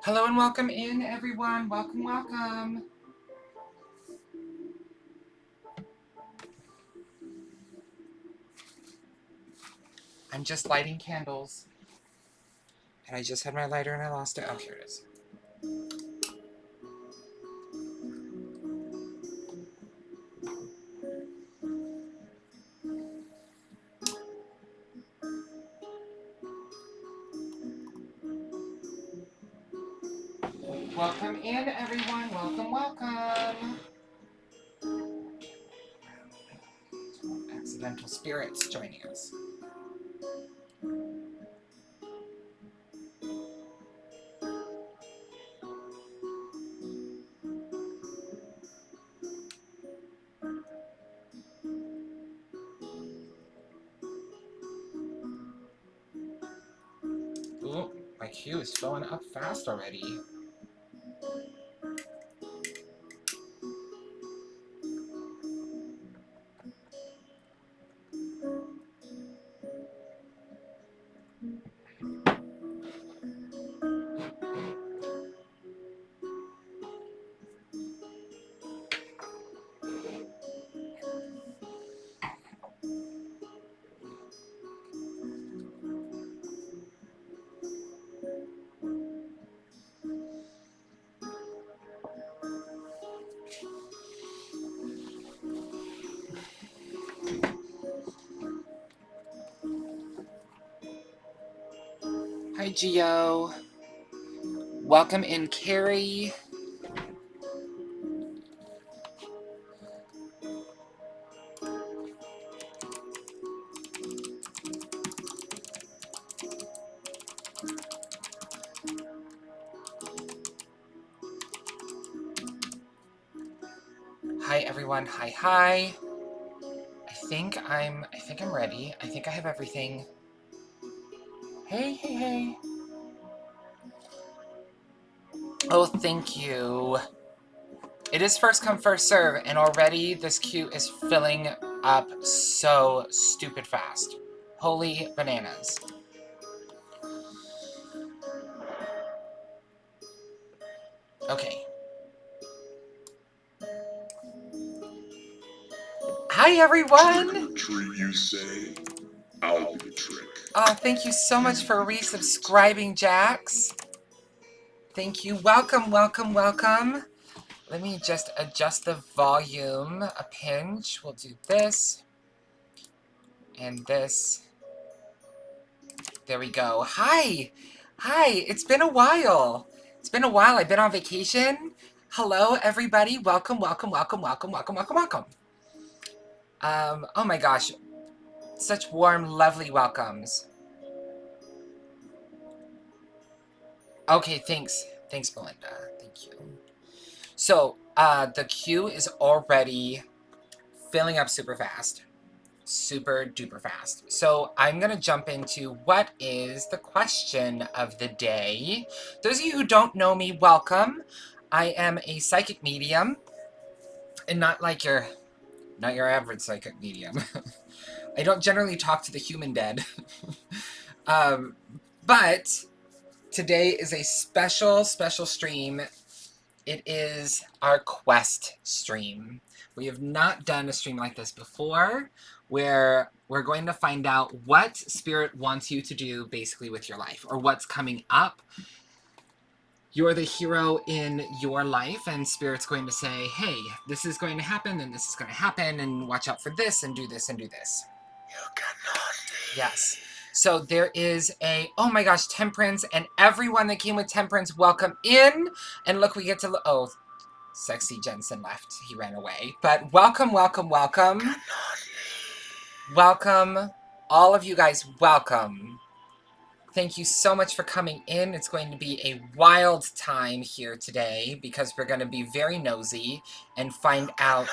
Hello and welcome in, everyone. Welcome, welcome. I'm just lighting candles. And I just had my lighter and I lost it. Oh, here it is. Welcome in, everyone. Welcome, welcome. Accidental spirits joining us. Ooh, my queue is filling up fast already. Hi, Gio. Welcome in, Carrie. Hi, everyone. Hi, hi. I think I'm ready. I think I have everything. Hey, hey, hey. Oh, thank you. It is first come, first serve, and already this queue is filling up so stupid fast. Holy bananas. Okay. Hi, everyone! Trick or treat, you say? I'll do the trick. Oh, thank you so much for resubscribing, Jax. Thank you. Welcome, welcome, welcome. Let me just adjust the volume a pinch. We'll do this. And this. There we go. Hi! Hi! It's been a while. It's been a while. I've been on vacation. Hello, everybody. Welcome, welcome, welcome, welcome, welcome, welcome, welcome. Oh my gosh. Such warm, lovely welcomes. Okay, thanks. Thanks, Belinda. Thank you. So, the queue is already filling up super fast. Super duper fast. So I'm going to jump into what is the question of the day. Those of you who don't know me, welcome. I am a psychic medium, and not your average psychic medium. I don't generally talk to the human dead. But today is a special stream. It is our quest stream. We have not done a stream like this before. where we're going to find out what Spirit wants you to do basically with your life, or what's coming up. You're the hero in your life, and Spirit's going to say, hey, this is going to happen, and this is going to happen, and watch out for this, and do this, and do this. You cannot leave. Yes. So there is oh my gosh, Temperance, and everyone that came with Temperance, welcome in. And look, we get to, oh, Sexy Jensen left. He ran away. But welcome, welcome, welcome. Cannot leave. Welcome. All of you guys, welcome. Thank you so much for coming in. It's going to be a wild time here today because we're going to be very nosy and find out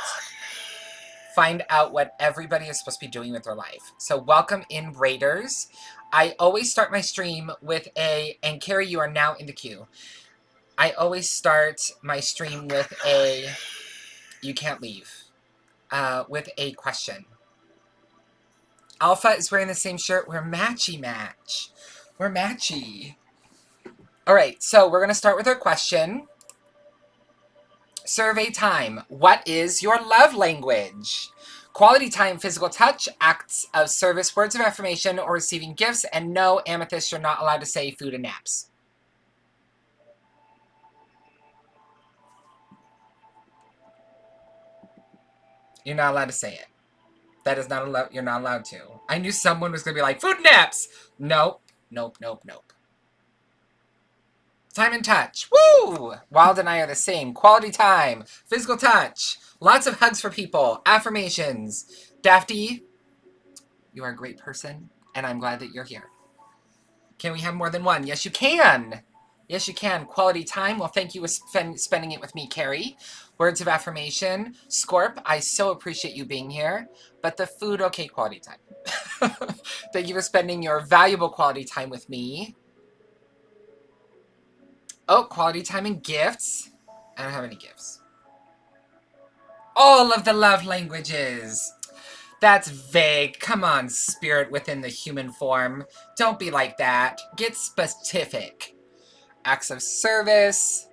what everybody is supposed to be doing with their life. So welcome in, Raiders. I always start my stream with and Carrie, you are now in the queue. I always start my stream with you can't leave, with a question. Alpha is wearing the same shirt. We're matchy match. We're matchy. All right, so we're going to start with our question. Survey time. What is your love language? Quality time, physical touch, acts of service, words of affirmation, or receiving gifts. And no, Amethyst, you're not allowed to say food and naps. You're not allowed to say it. That is not allowed. You're not allowed to. I knew someone was going to be like, food and naps. Nope. Nope, nope, nope. Time and touch. Woo! Wild and I are the same. Quality time. Physical touch. Lots of hugs for people. Affirmations. Dafty, you are a great person, and I'm glad that you're here. Can we have more than one? Yes, you can. Yes, you can. Quality time. Well, thank you for spending it with me, Carrie. Words of affirmation. Scorp, I so appreciate you being here. But the food, okay, quality time. Thank you for spending your valuable quality time with me. Oh, quality time and gifts. I don't have any gifts. All of the love languages. That's vague. Come on, Spirit within the human form. Don't be like that. Get specific. Acts of service.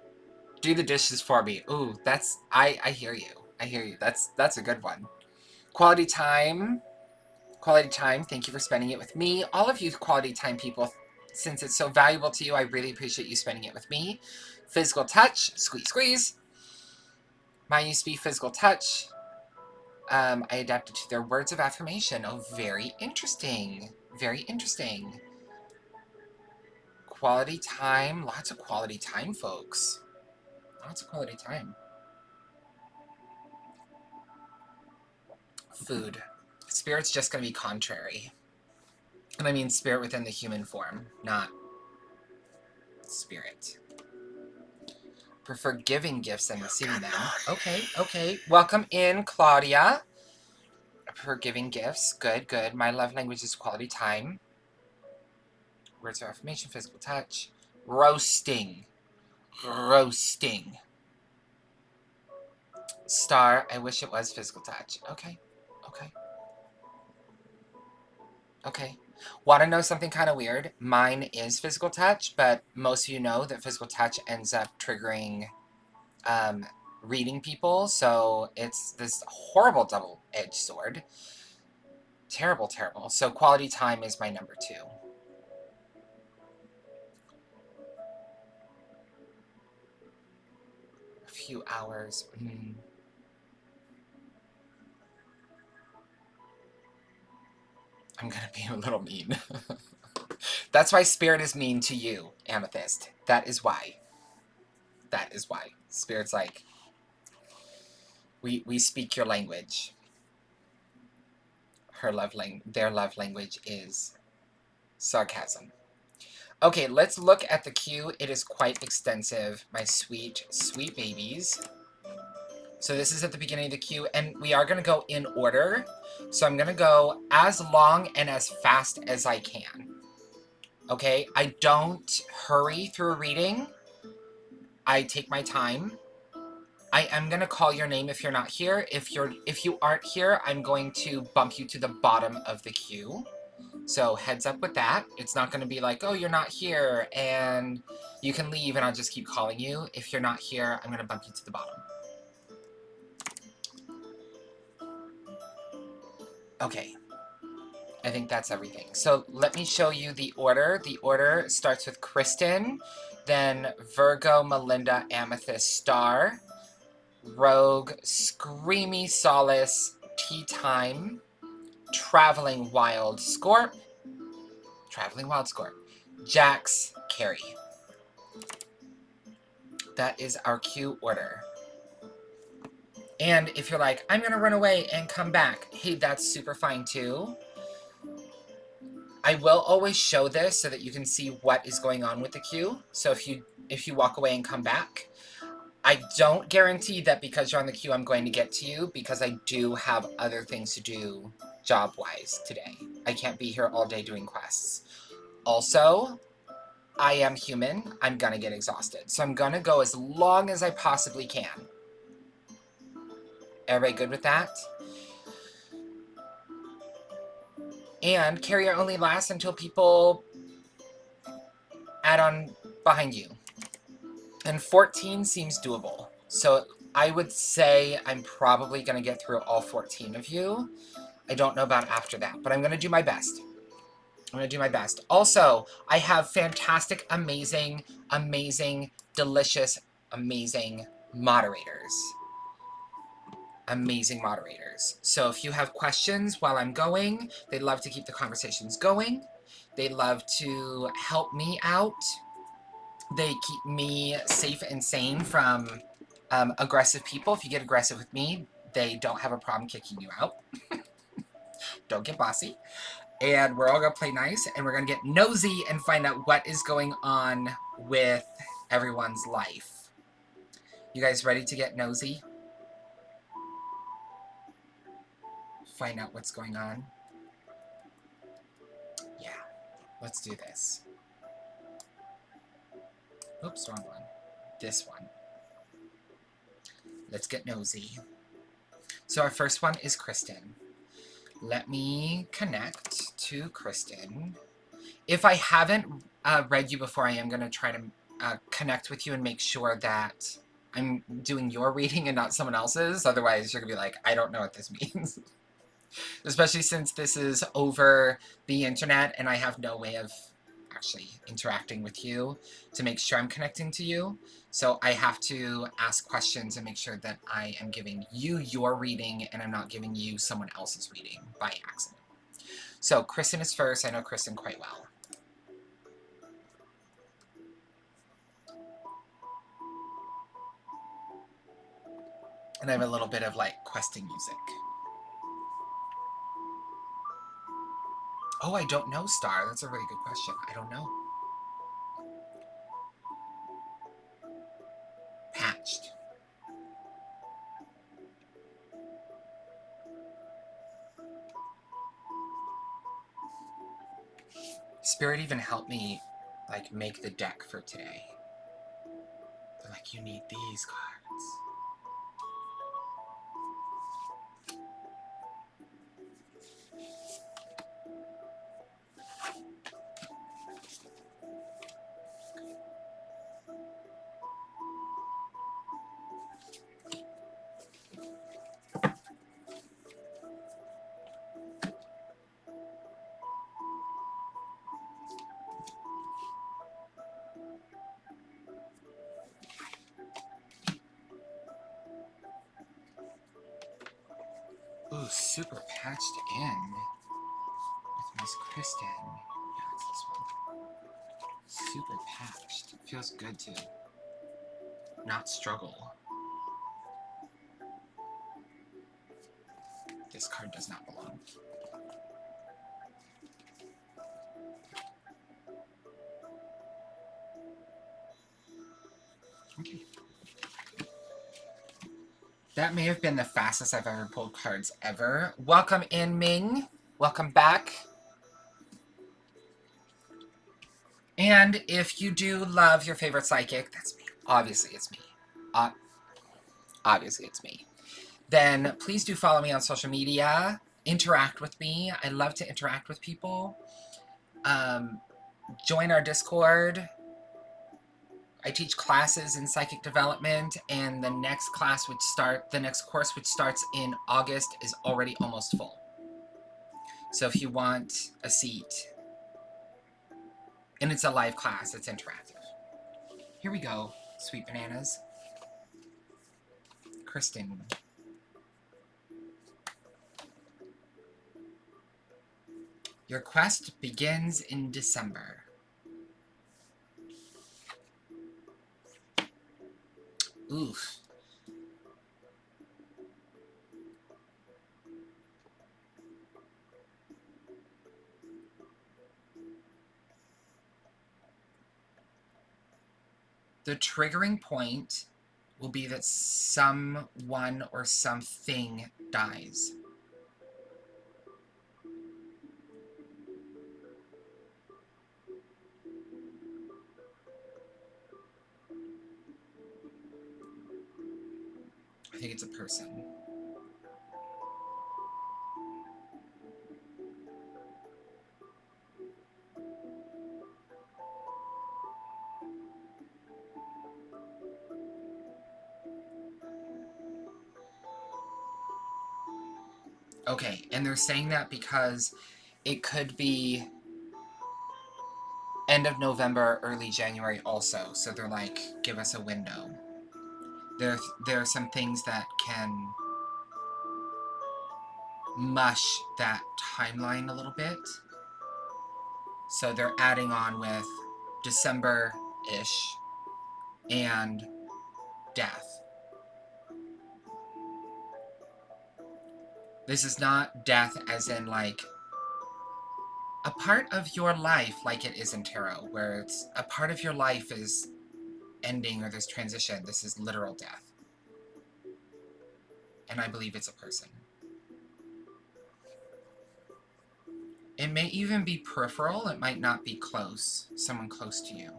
Do the dishes for me. Ooh, I hear you. I hear you. That's a good one. Quality time. Quality time. Thank you for spending it with me. All of you quality time people, since it's so valuable to you, I really appreciate you spending it with me. Physical touch. Squeeze, squeeze. Mine used to be physical touch. I adapted to their words of affirmation. Oh, very interesting. Very interesting. Quality time. Lots of quality time, folks. Lots of quality time. Food. Spirit's just going to be contrary. And I mean spirit within the human form, not spirit. Prefer giving gifts than receiving them. Okay, okay. Welcome in, Claudia. I prefer giving gifts. Good, good. My love language is quality time. Words of affirmation, physical touch. Roasting. Roasting. Star, I wish it was physical touch. Okay, okay. Okay. Want to know something kind of weird? Mine is physical touch, but most of you know that physical touch ends up triggering reading people, so it's this horrible double-edged sword. Terrible, terrible. So quality time is my number 2. A few hours. I'm going to be a little mean. That's why Spirit is mean to you, Amethyst. That is why. That is why. Spirit's like, we speak your language. Their love language is sarcasm. Okay, let's look at the queue. It is quite extensive, my sweet, sweet babies. So this is at the beginning of the queue, and we are going to go in order. So I'm going to go as long and as fast as I can. Okay, I don't hurry through a reading. I take my time. I am going to call your name if you're not here. If you aren't here, I'm going to bump you to the bottom of the queue. So heads up with that. It's not going to be like, oh, you're not here, and you can leave, and I'll just keep calling you. If you're not here, I'm going to bump you to the bottom. Okay. I think that's everything. So let me show you the order. The order starts with Kristin, then Virgo, Melinda, Amethyst, Star, Rogue, Screamy, Solace, Tea Time, Traveling Wild, Scorp, Jax, Carrie. That is our cue order. And if you're like, I'm going to run away and come back, hey, that's super fine too. I will always show this so that you can see what is going on with the queue. So if you walk away and come back, I don't guarantee that because you're on the queue I'm going to get to you, because I do have other things to do job-wise today. I can't be here all day doing quests. Also, I am human. I'm gonna get exhausted. So I'm gonna go as long as I possibly can. Everybody good with that? And carrier only lasts until people add on behind you. And 14 seems doable. So I would say I'm probably going to get through all 14 of you. I don't know about after that, but I'm going to do my best. Also, I have fantastic, amazing, delicious, amazing moderators. So if you have questions while I'm going, they love to keep the conversations going. They love to help me out. They keep me safe and sane from aggressive people. If you get aggressive with me, they don't have a problem kicking you out. Don't get bossy. And we're all going to play nice, and we're going to get nosy and find out what is going on with everyone's life. You guys ready to get nosy? Find out what's going on? Yeah, let's do this. Oops, wrong one. This one. Let's get nosy. So our first one is Kristin. Let me connect to Kristin. If I haven't read you before, I am going to try to connect with you and make sure that I'm doing your reading and not someone else's. Otherwise, you're going to be like, I don't know what this means. Especially since this is over the internet and I have no way of actually interacting with you to make sure I'm connecting to you. So I have to ask questions and make sure that I am giving you your reading and I'm not giving you someone else's reading by accident. So Kristin is first. I know Kristin quite well. And I have a little bit of like questing music. Oh, I don't know, Star. That's a really good question. I don't know. Patched. Spirit even helped me, like, make the deck for today. They're like, you need these cards. Ooh, super patched in with Miss Kristin. Yeah, it's this one. Super patched. Feels good to not struggle. This card does not belong. Okay. That may have been the fastest I've ever pulled cards ever. Welcome in, Ming. Welcome back. And if you do love your favorite psychic, that's me. Obviously, it's me. Obviously, it's me. Then please do follow me on social media. Interact with me. I love to interact with people. Join our Discord. I teach classes in psychic development, and the next class the next course which starts in August is already almost full. So if you want a seat, and it's a live class, it's interactive. Here we go, sweet bananas. Kristin. Your quest begins in December. Oof. The triggering point will be that someone or something dies. I think it's a person. Okay, and they're saying that because it could be end of November, early January also. So they're like, give us a window. There are some things that can mush that timeline a little bit. So they're adding on with December-ish and death. This is not death as in like a part of your life like it is in tarot, where it's a part of your life is ending or there's transition. This is literal death. And I believe it's a person. It may even be peripheral. It might not be close. Someone close to you.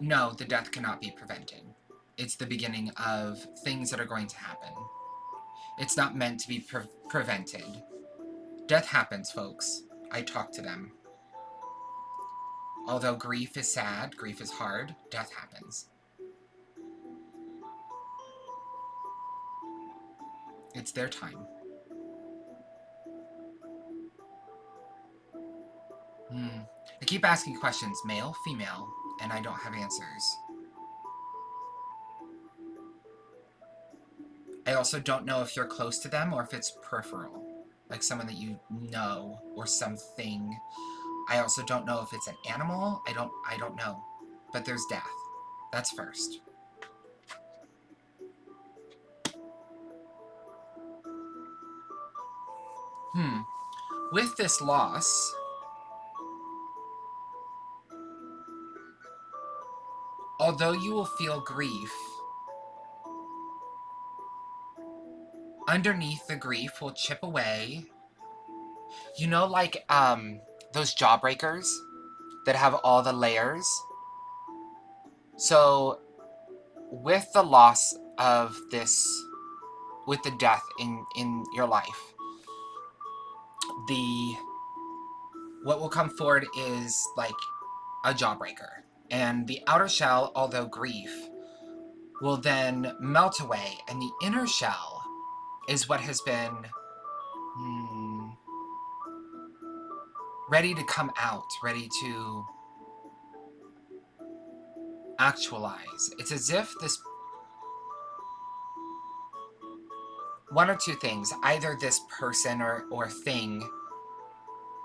No, the death cannot be prevented. It's the beginning of things that are going to happen. It's not meant to be prevented. Death happens, folks. I talk to them. Although grief is sad, grief is hard, death happens. It's their time. I keep asking questions, male, female, and I don't have answers. I also don't know if you're close to them or if it's peripheral, like someone that you know or something. I also don't know if it's an animal. I don't know. But there's death. That's first. With this loss, although you will feel grief, underneath the grief will chip away. You know, like those jawbreakers that have all the layers? So with the loss of this, with the death in your life, what will come forward is like a jawbreaker. And the outer shell, although grief, will then melt away. And the inner shell is what has been ready to come out, ready to actualize. It's as if this, one or two things, either this person or thing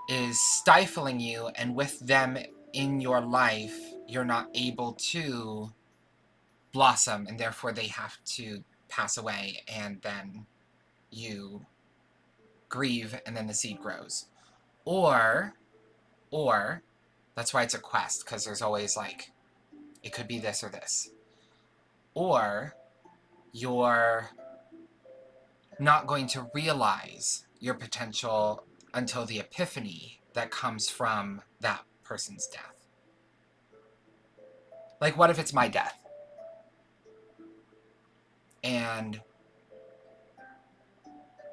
is stifling you, and with them in your life, you're not able to blossom, and therefore they have to pass away, and then you grieve, and then the seed grows. Or, that's why it's a quest, because there's always like, it could be this or this. Or, you're not going to realize your potential until the epiphany that comes from that person's death. Like, what if it's my death? And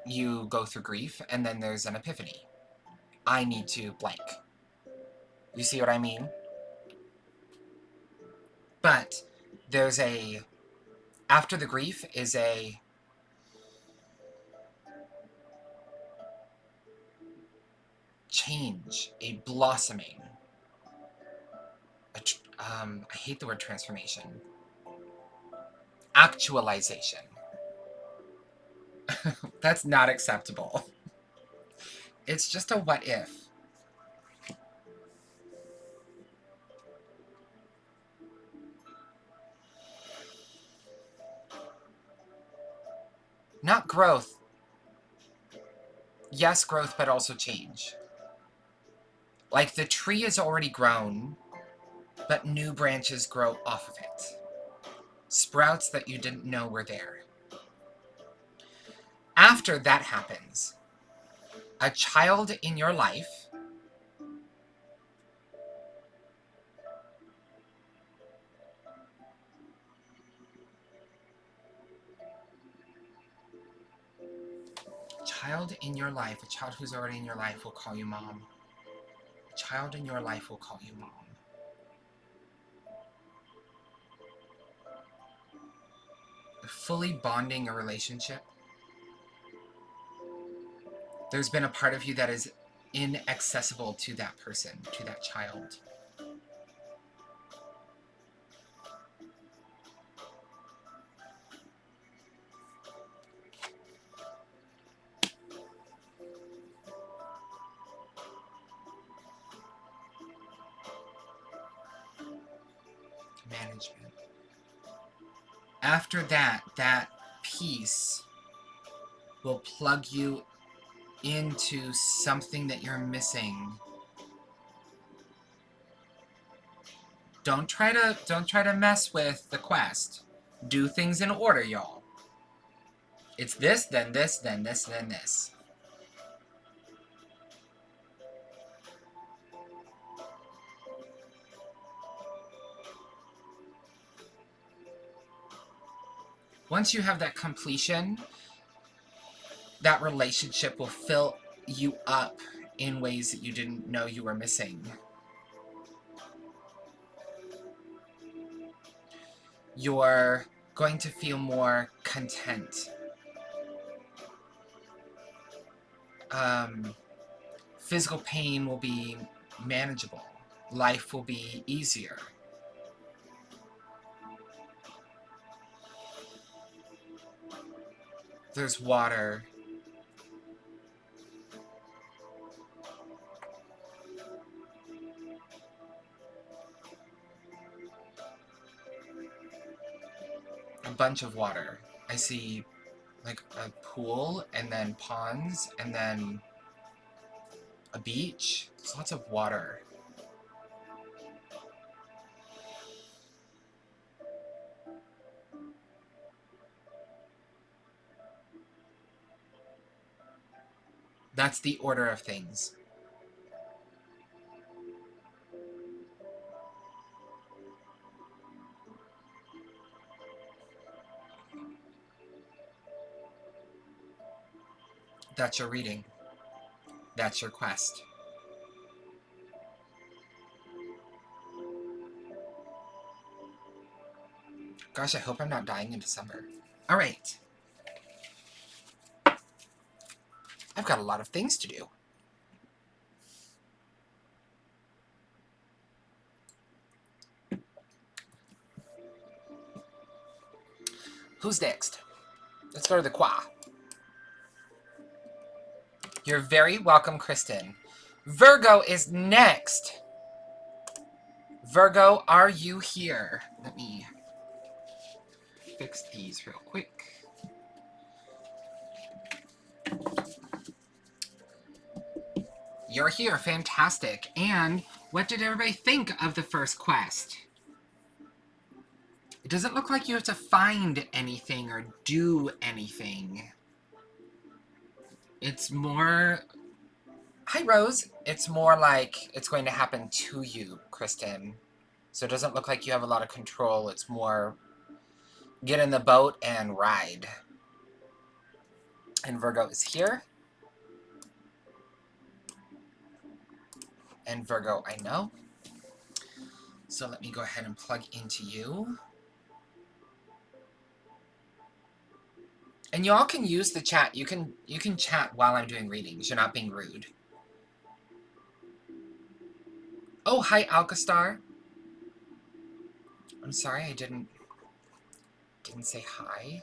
you go through grief, and then there's an epiphany. I need to blank. You see what I mean? But there's after the grief is change, a blossoming. I hate the word transformation. Actualization. That's not acceptable. It's just a what if. Not growth. Yes, growth, but also change. Like the tree is already grown, but new branches grow off of it. Sprouts that you didn't know were there. After that happens, a child in your life a child who's already in your life will call you mom. A child in your life will call you mom. Fully bonding a relationship. There's been a part of you that is inaccessible to that person, to that child. Management. After that, that piece will plug you into something that you're missing. Don't try to mess with the quest. Do things in order, y'all. It's this, then this, then this, then this. Once you have that completion, that relationship will fill you up in ways that you didn't know you were missing. You're going to feel more content. Physical pain will be manageable. Life will be easier. There's water. A bunch of water. I see like a pool and then ponds and then a beach. There's lots of water. That's the order of things. That's your reading. That's your quest. Gosh, I hope I'm not dying in December. All right. I've got a lot of things to do. Who's next? Let's go to the Qua. You're very welcome, Kristin. Virgo is next. Virgo, are you here? Let me fix these real quick. You're here, fantastic. And what did everybody think of the first quest? It doesn't look like you have to find anything or do anything. It's more... Hi, Rose. It's more like it's going to happen to you, Kristin. So it doesn't look like you have a lot of control. It's more get in the boat and ride. And Virgo is here. And Virgo, I know. So let me go ahead and plug into you. And y'all can use the chat. You can chat while I'm doing readings. You're not being rude. Oh, hi, Alcastar. I'm sorry I didn't say hi.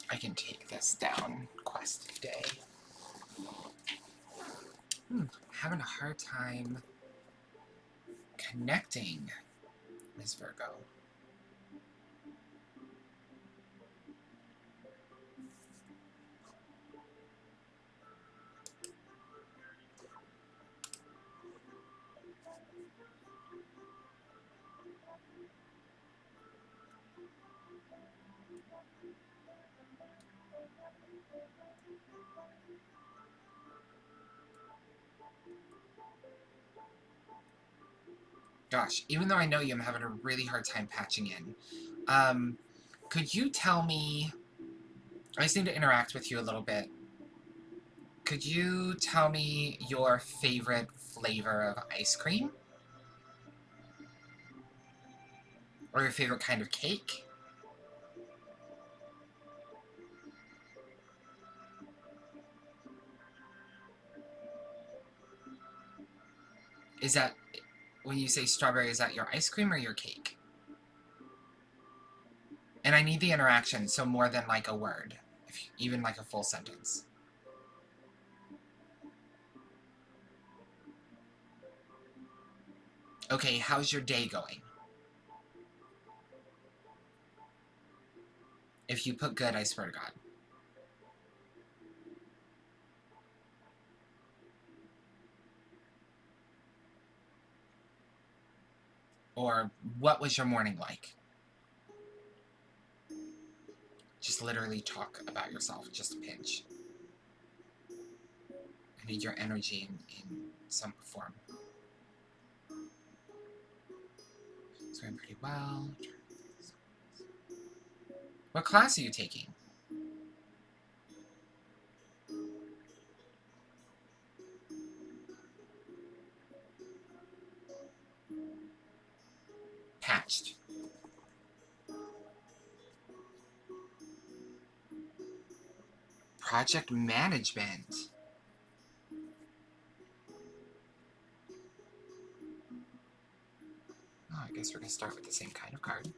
I can take this down. Quest day. Having a hard time connecting, Miss Virgo. Gosh, even though I know you, I'm having a really hard time patching in. Could you tell me... I just need to interact with you a little bit. Could you tell me your favorite flavor of ice cream? Or your favorite kind of cake? Is that... When you say strawberry, is that your ice cream or your cake? And I need the interaction, so more than like a word. Even like a full sentence. Okay, how's your day going? If you put good, I swear to God. Or, what was your morning like? Just literally talk about yourself, just a pinch. I need your energy in some form. It's going pretty well. What class are you taking? Patched. Project management. Oh, I guess we're going to start with the same kind of card.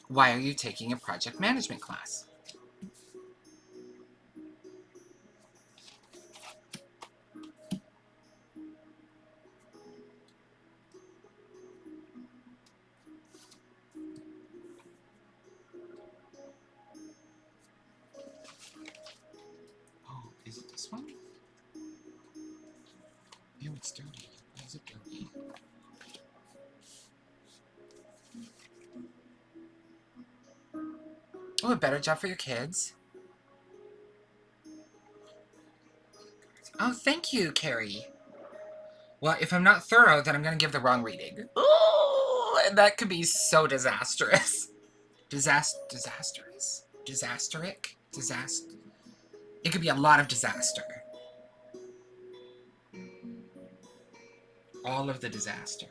Why are you taking a project management class? Oh, is it this one? Ew, it's dirty. Why is it dirty? Oh, a better job for your kids. Oh, thank you, Carrie. Well, if I'm not thorough, then I'm going to give the wrong reading. Ooh, and that could be so disastrous. Disastrous? Disasteric? It could be a lot of disaster. All of the disaster.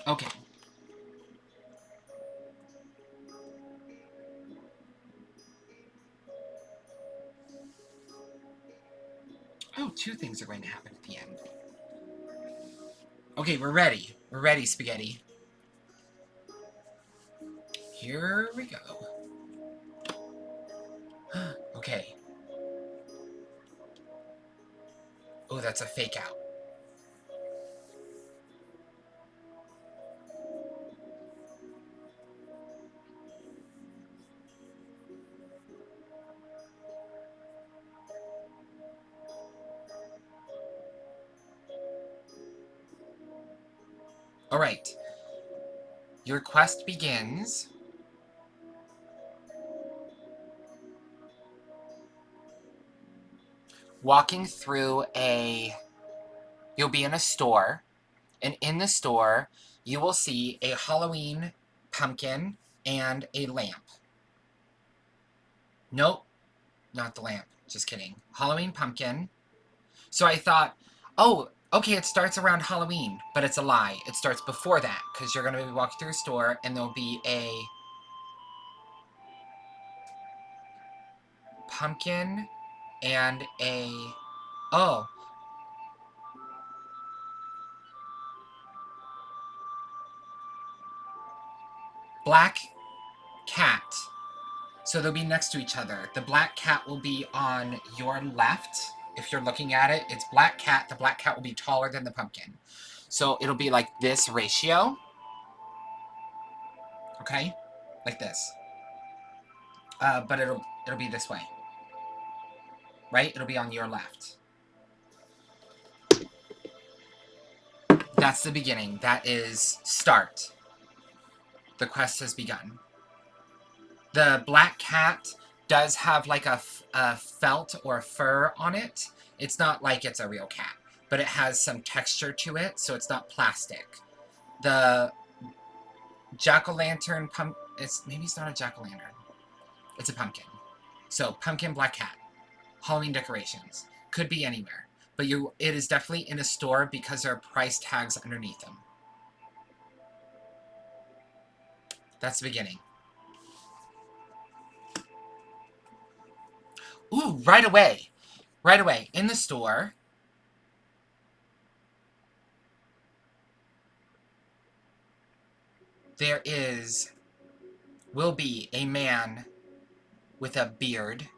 Okay. Oh, two things are going to happen at the end. Okay, we're ready. We're ready, Spaghetti. Here we go. Okay. that's a fake out. All right. Your quest begins walking through you'll be in a store, and in the store, you will see a Halloween pumpkin and a lamp. Nope, not the lamp. Just kidding. Halloween pumpkin. So I thought, oh, okay, it starts around Halloween, but it's a lie. It starts before that, because you're going to be walking through a store, and there'll be a pumpkin and oh, black cat. So they'll be next to each other. The black cat will be on your left. If you're looking at it, it's black cat. The black cat will be taller than the pumpkin. So it'll be like this ratio. Okay? Like this. But it'll be this way. Right? It'll be on your left. That's the beginning. That is start. The quest has begun. The black cat does have like a felt or fur on it. It's not like it's a real cat, but it has some texture to it, so it's not plastic. The jack-o'-lantern maybe it's not a jack-o'-lantern. It's a pumpkin. So pumpkin, black cat, Halloween decorations. Could be anywhere, but it is definitely in a store because there are price tags underneath them. That's the beginning. Ooh, right away, in the store, there will be a man with a beard.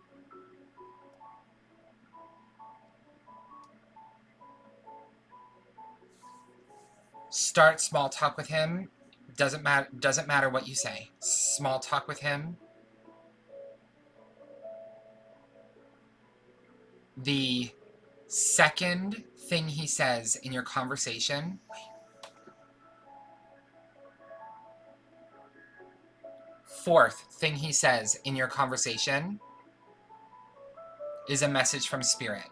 Start small talk with him. Doesn't matter what you say. Small talk with him. The second thing he says in your conversation, fourth thing he says in your conversation is a message from spirit.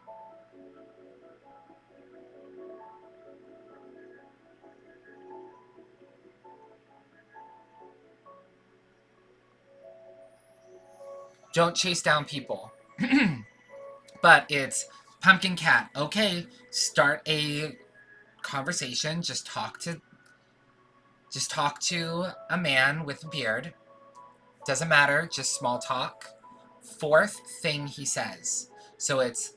Don't chase down people. But it's pumpkin cat. Okay, start a conversation. Just talk to a man with a beard. Doesn't matter, just small talk. Fourth thing he says. So it's,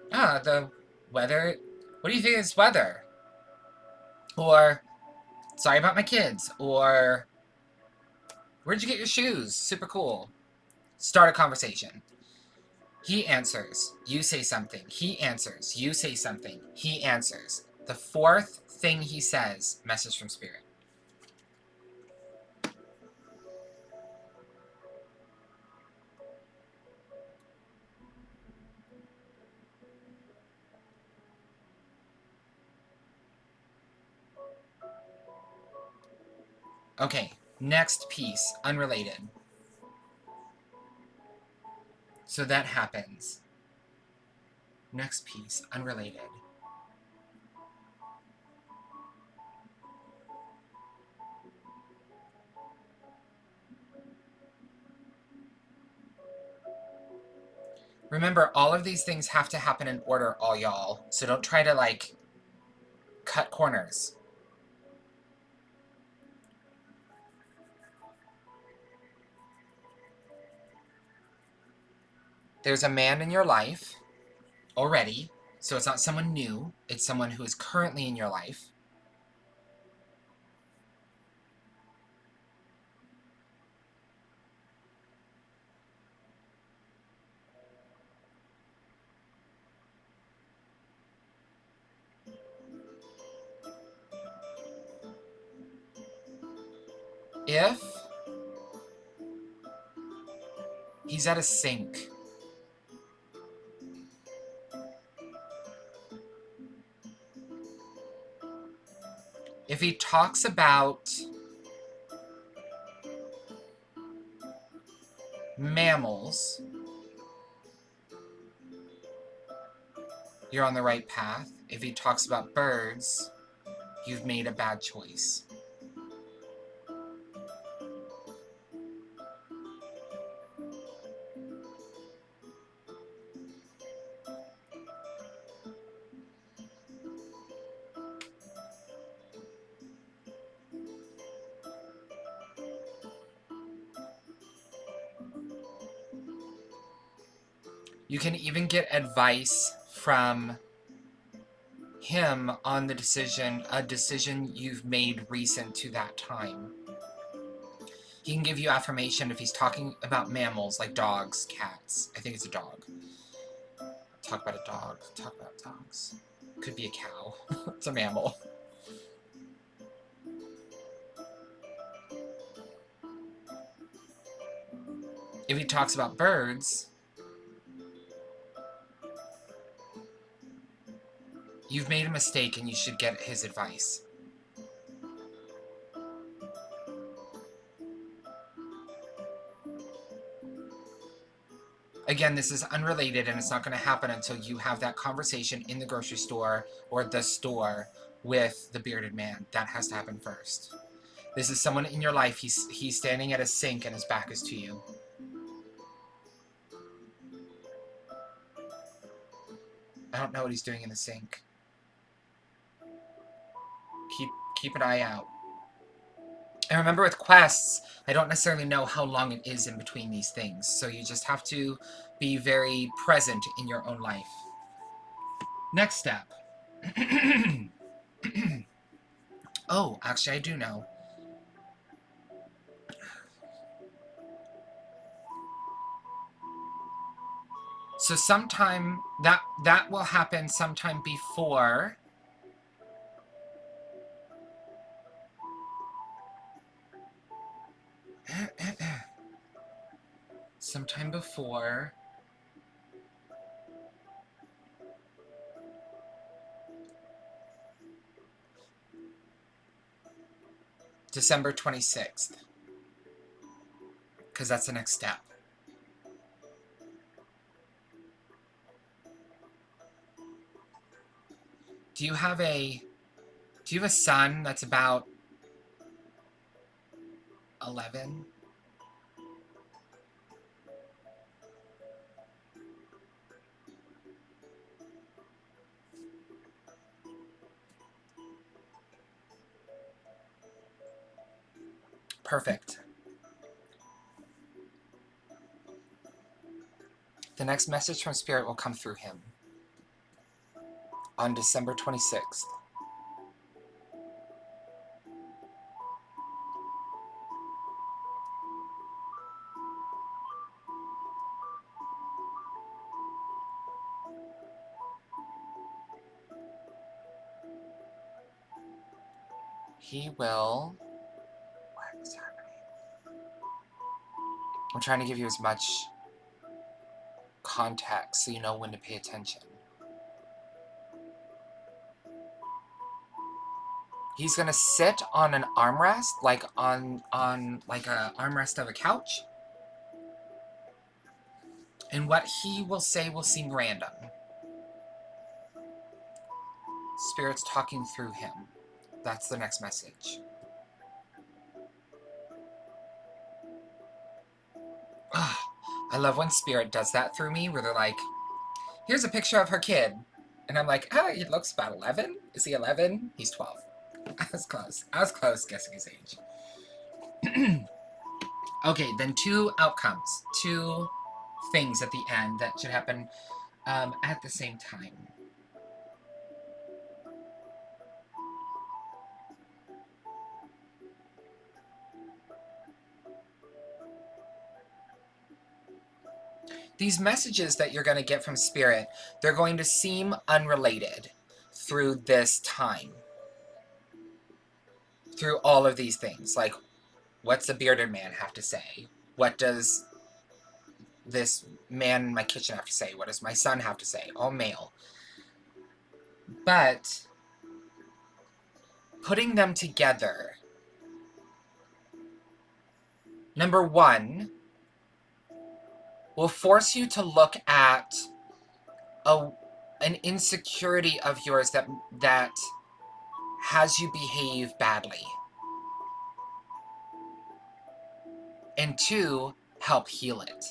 the weather. What do you think of this weather? Or, sorry about my kids. Or, where'd you get your shoes? Super cool. Start a conversation. He answers. You say something. He answers. You say something. He answers. The fourth thing he says, message from spirit. Okay, next piece, unrelated. So that happens. Next piece, unrelated. Remember, all of these things have to happen in order, all y'all. So don't try to, like, cut corners. There's a man in your life already. So it's not someone new. It's someone who is currently in your life. if he's at a sink, if he talks about mammals, you're on the right path. If he talks about birds, you've made a bad choice. You can even get advice from him on the decision, a decision you've made recent to that time. He can give you affirmation if he's talking about mammals like dogs, cats. I think it's a dog. Talk about a dog. Talk about dogs. Could be a cow. It's a mammal. If he talks about birds, you've made a mistake and you should get his advice. Again, this is unrelated and it's not going to happen until you have that conversation in the grocery store or the store with the bearded man. That has to happen first. This is someone in your life. He's standing at a sink and his back is to you. I don't know what he's doing in the sink. Keep an eye out. And remember, with quests, I don't necessarily know how long it is in between these things. So you just have to be very present in your own life. Next step. Oh, actually, I do know. So sometime, that will happen sometime before sometime before December 26th, because that's the next step. Do you have a son that's about 11? Perfect. The next message from Spirit will come through him on December 26th. He will... What is happening? I'm trying to give you as much context so you know when to pay attention. He's gonna sit on an armrest, like on like a armrest of a couch. And what he will say will seem random. Spirit's talking through him. That's the next message. I love when Spirit does that through me, where they're like, here's a picture of her kid. And I'm like, oh, he looks about 11. Is he 11? He's 12. I was close. I was close guessing his age. Okay, then two outcomes. Two things at the end that should happen at the same time. These messages that you're going to get from Spirit, they're going to seem unrelated through this time. Through all of these things. Like, What's the bearded man have to say? What does this man in my kitchen have to say? What does my son have to say? All male. But putting them together, number one, will force you to look at an insecurity of yours that has you behave badly. And two, help heal it.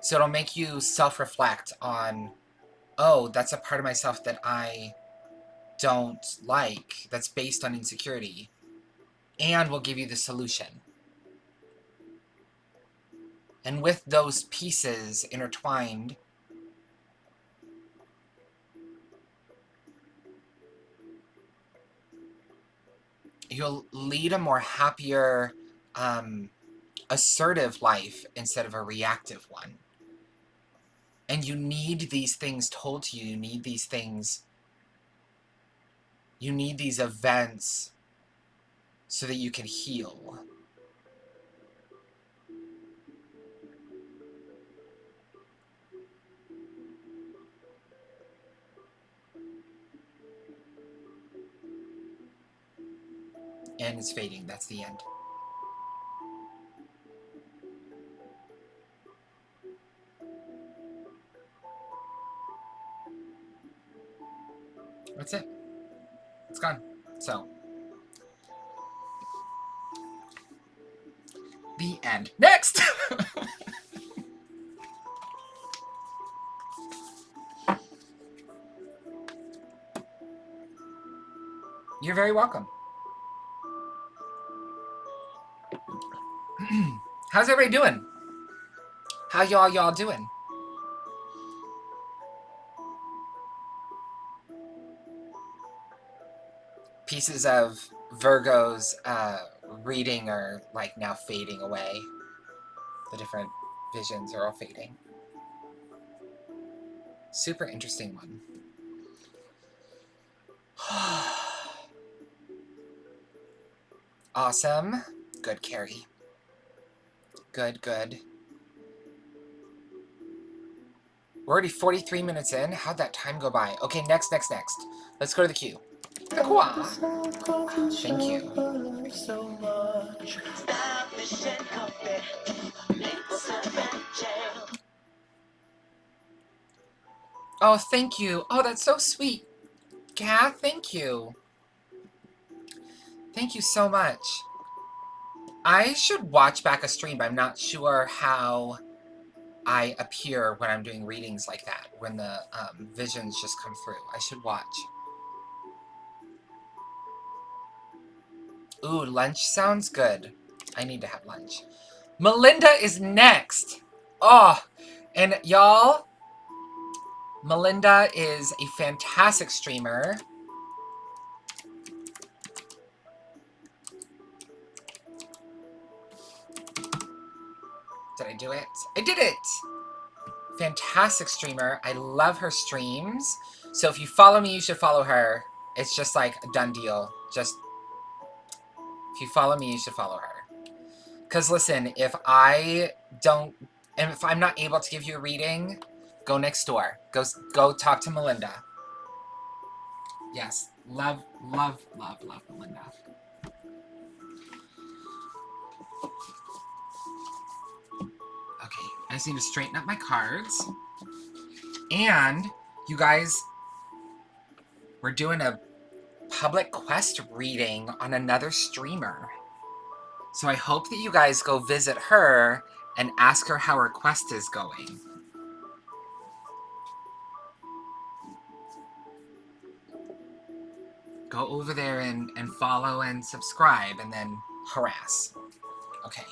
So it'll make you self-reflect on, oh, that's a part of myself that I don't like, that's based on insecurity, and will give you the solution. And with those pieces intertwined, you'll lead a more happier, assertive life instead of a reactive one. And you need these things told to you. You need these things. You need these events so that you can heal. And it's fading. That's the end. That's it. It's gone. So, the end. Next! You're very welcome. How's everybody doing? How y'all doing? Pieces of Virgo's reading are like now fading away. The different visions are all fading. Super interesting one. Awesome. Good, Carrie. Good, good. We're already 43 minutes in. How'd that time go by? Okay, next. Let's go to the queue. Thank you. Oh, thank you. Oh, that's so sweet. Kath, thank you. Thank you so much. I should watch back a stream, but I'm not sure how I appear when I'm doing readings like that, when the visions just come through. I should watch. Ooh, lunch sounds good. I need to have lunch. Melinda is next. Oh, and y'all, Melinda is a fantastic streamer. Did I do it? I did it! Fantastic streamer. I love her streams. So if you follow me, you should follow her. It's just like a done deal. Just, if you follow me, you should follow her. Because listen, if I don't, and if I'm not able to give you a reading, go next door. Go talk to Melinda. Yes, love Melinda. Okay, I just need to straighten up my cards. And you guys, we're doing a public quest reading on another streamer. So I hope that you guys go visit her and ask her how her quest is going. Go over there and follow and subscribe and then harass. Okay.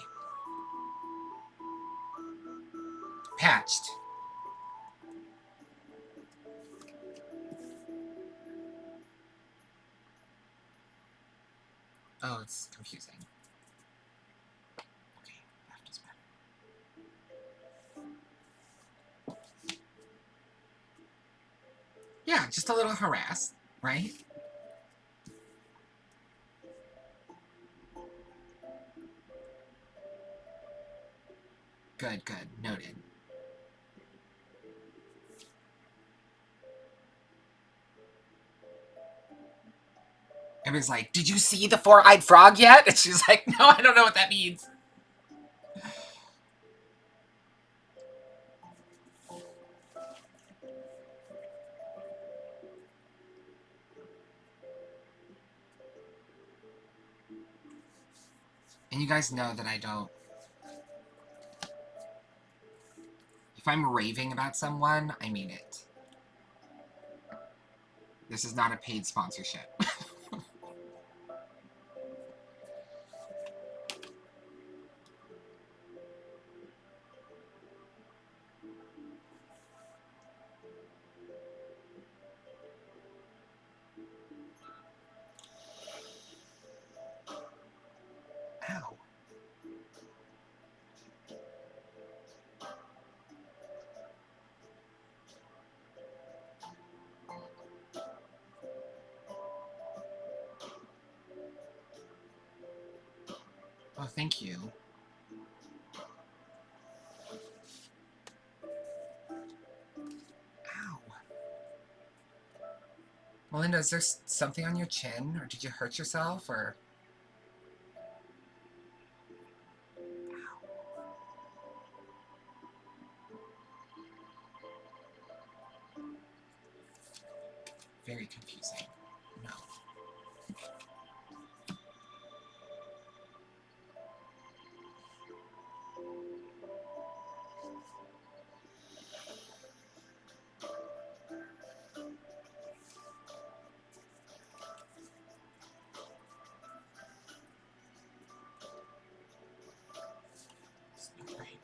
Patched. Oh, it's confusing. Okay, left is better. Yeah, just a little harass, right? Good, good. Noted. Everybody's like, did you see the four-eyed frog yet? And she's like, no, I don't know what that means. And you guys know that I don't... If I'm raving about someone, I mean it. This is not a paid sponsorship. Ow. Oh, thank you. Ow. Melinda, is there something on your chin? Or did you hurt yourself? Or... Very confusing. No. It's not right.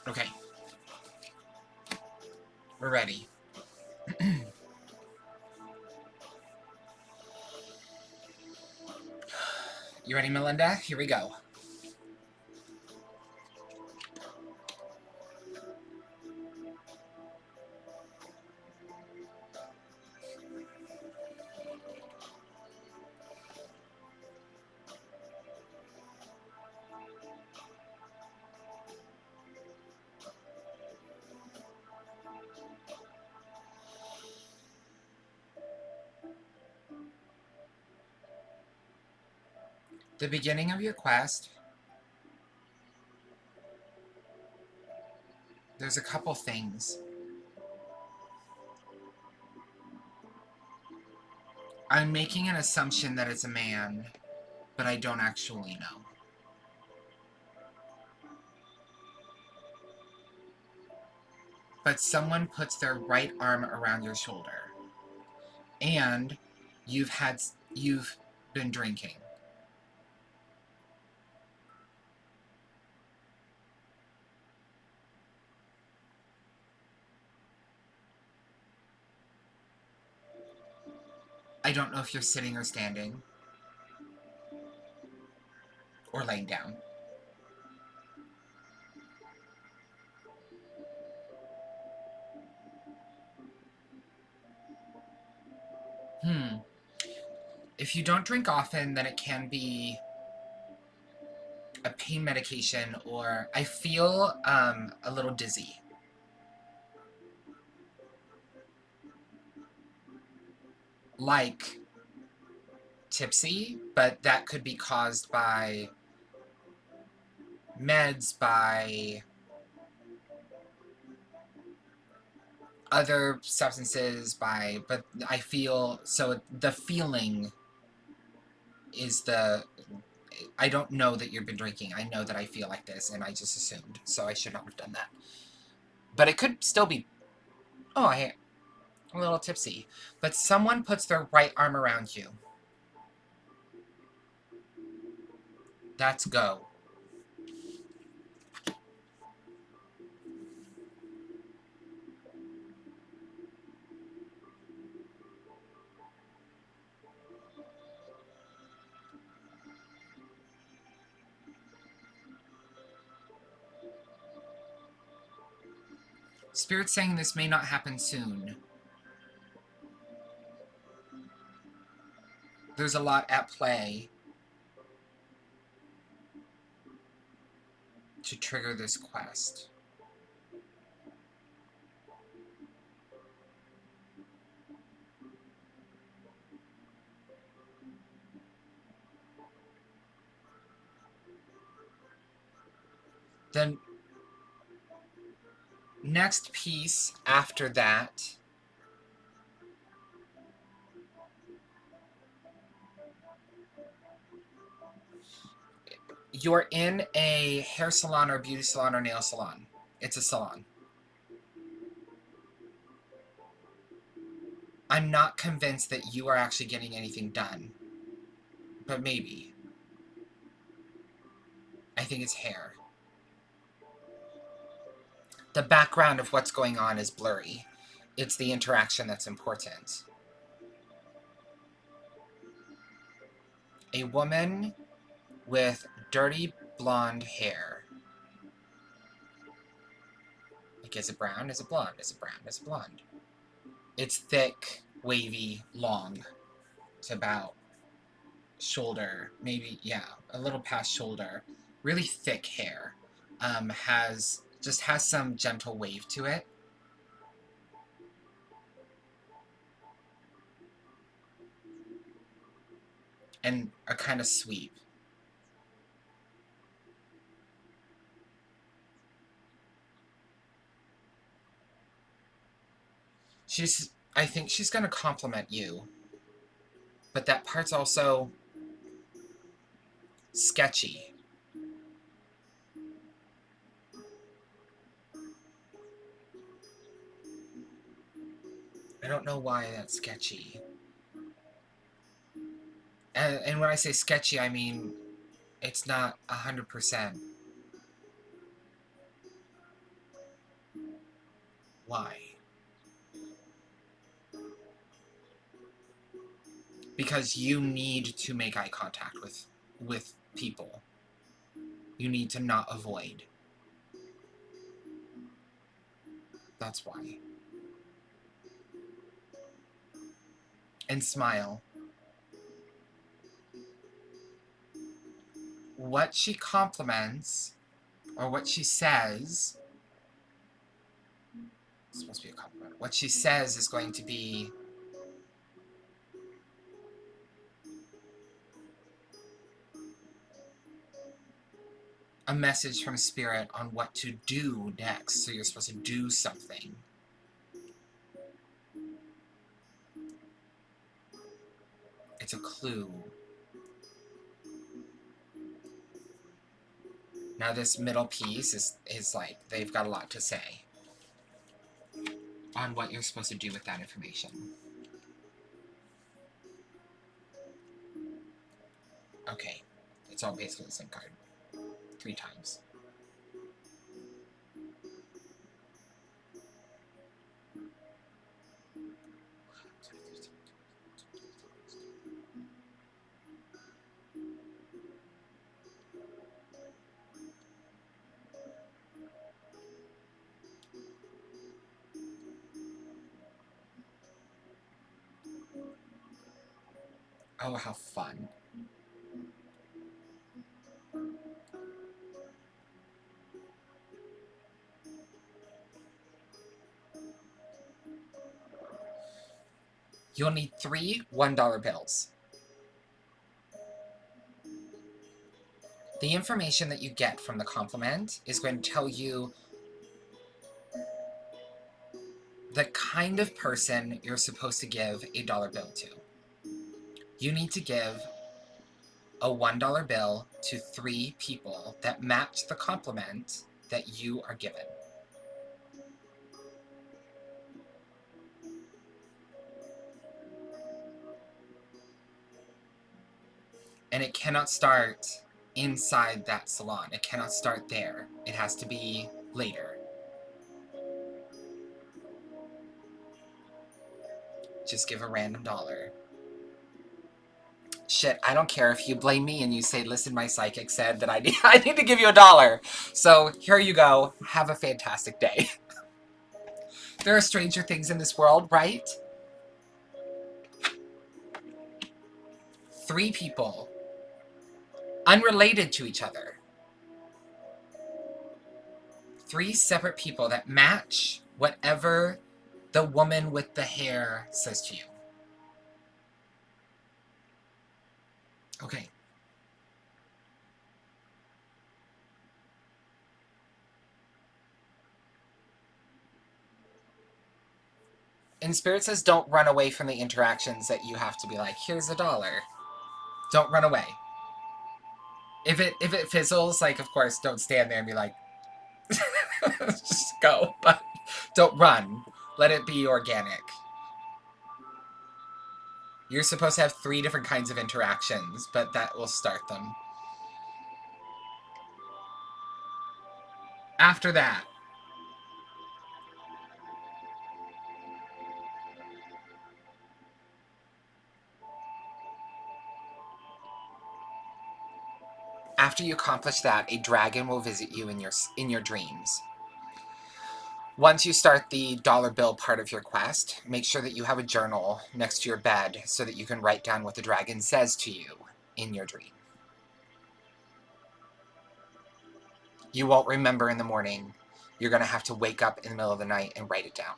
Okay. We're ready. You ready, Melinda? Here we go. The beginning of your quest, there's a couple things. I'm making an assumption that it's a man, but I don't actually know. But someone puts their right arm around your shoulder. And you've been drinking. I don't know if you're sitting or standing. Or laying down. If you don't drink often, then it can be a pain medication, or I feel a little dizzy. Like tipsy, but that could be caused by meds, by other substances, but I feel, so the feeling is I don't know that you've been drinking. I know that I feel like this, and I just assumed, so I should not have done that. But it could still be, oh, I'm a little tipsy. But someone puts their right arm around you. That's go. Spirit's saying this may not happen soon. There's a lot at play to trigger this quest. The next piece after that you're in a hair salon or beauty salon or nail salon. It's a salon. I'm not convinced that you are actually getting anything done. But maybe. I think it's hair. The background of what's going on is blurry. It's the interaction that's important. A woman with dirty blonde hair. Like, is it brown? Is it blonde? Is it brown? Is it blonde? It's thick, wavy, long. It's about shoulder, maybe, yeah, a little past shoulder. Really thick hair. Has some gentle wave to it. And a kind of sweep. I think she's gonna compliment you. But that part's also sketchy. I don't know why that's sketchy. And when I say sketchy, I mean it's not 100%. Why? Because you need to make eye contact with people. You need to not avoid. That's why. And smile. What she compliments, or what she says, it's supposed to be a compliment. What she says is going to be a message from Spirit on what to do next. So you're supposed to do something. It's a clue. Now this middle piece is like, they've got a lot to say on what you're supposed to do with that information. Okay, it's all basically the same card. 3 times. Oh, how fun. You'll need 3 $1 bills. The information that you get from the compliment is going to tell you the kind of person you're supposed to give a dollar bill to. You need to give a $1 bill to 3 people that match the compliment that you are given. And it cannot start inside that salon. It cannot start there. It has to be later. Just give a random dollar. Shit, I don't care if you blame me and you say, listen, my psychic said that I need to give you $1. So here you go. Have a fantastic day. There are stranger things in this world, right? 3 people, unrelated to each other. 3 separate people that match whatever the woman with the hair says to you. Okay. And Spirit says don't run away from the interactions that you have to be like, here's $1. Don't run away. If it fizzles, like, of course, don't stand there and be like, just go. But don't run. Let it be organic. You're supposed to have 3 different kinds of interactions, but that will start them. After that, after you accomplish that, a dragon will visit you in your dreams. Once you start the dollar bill part of your quest, make sure that you have a journal next to your bed so that you can write down what the dragon says to you in your dream. You won't remember in the morning. You're going to have to wake up in the middle of the night and write it down.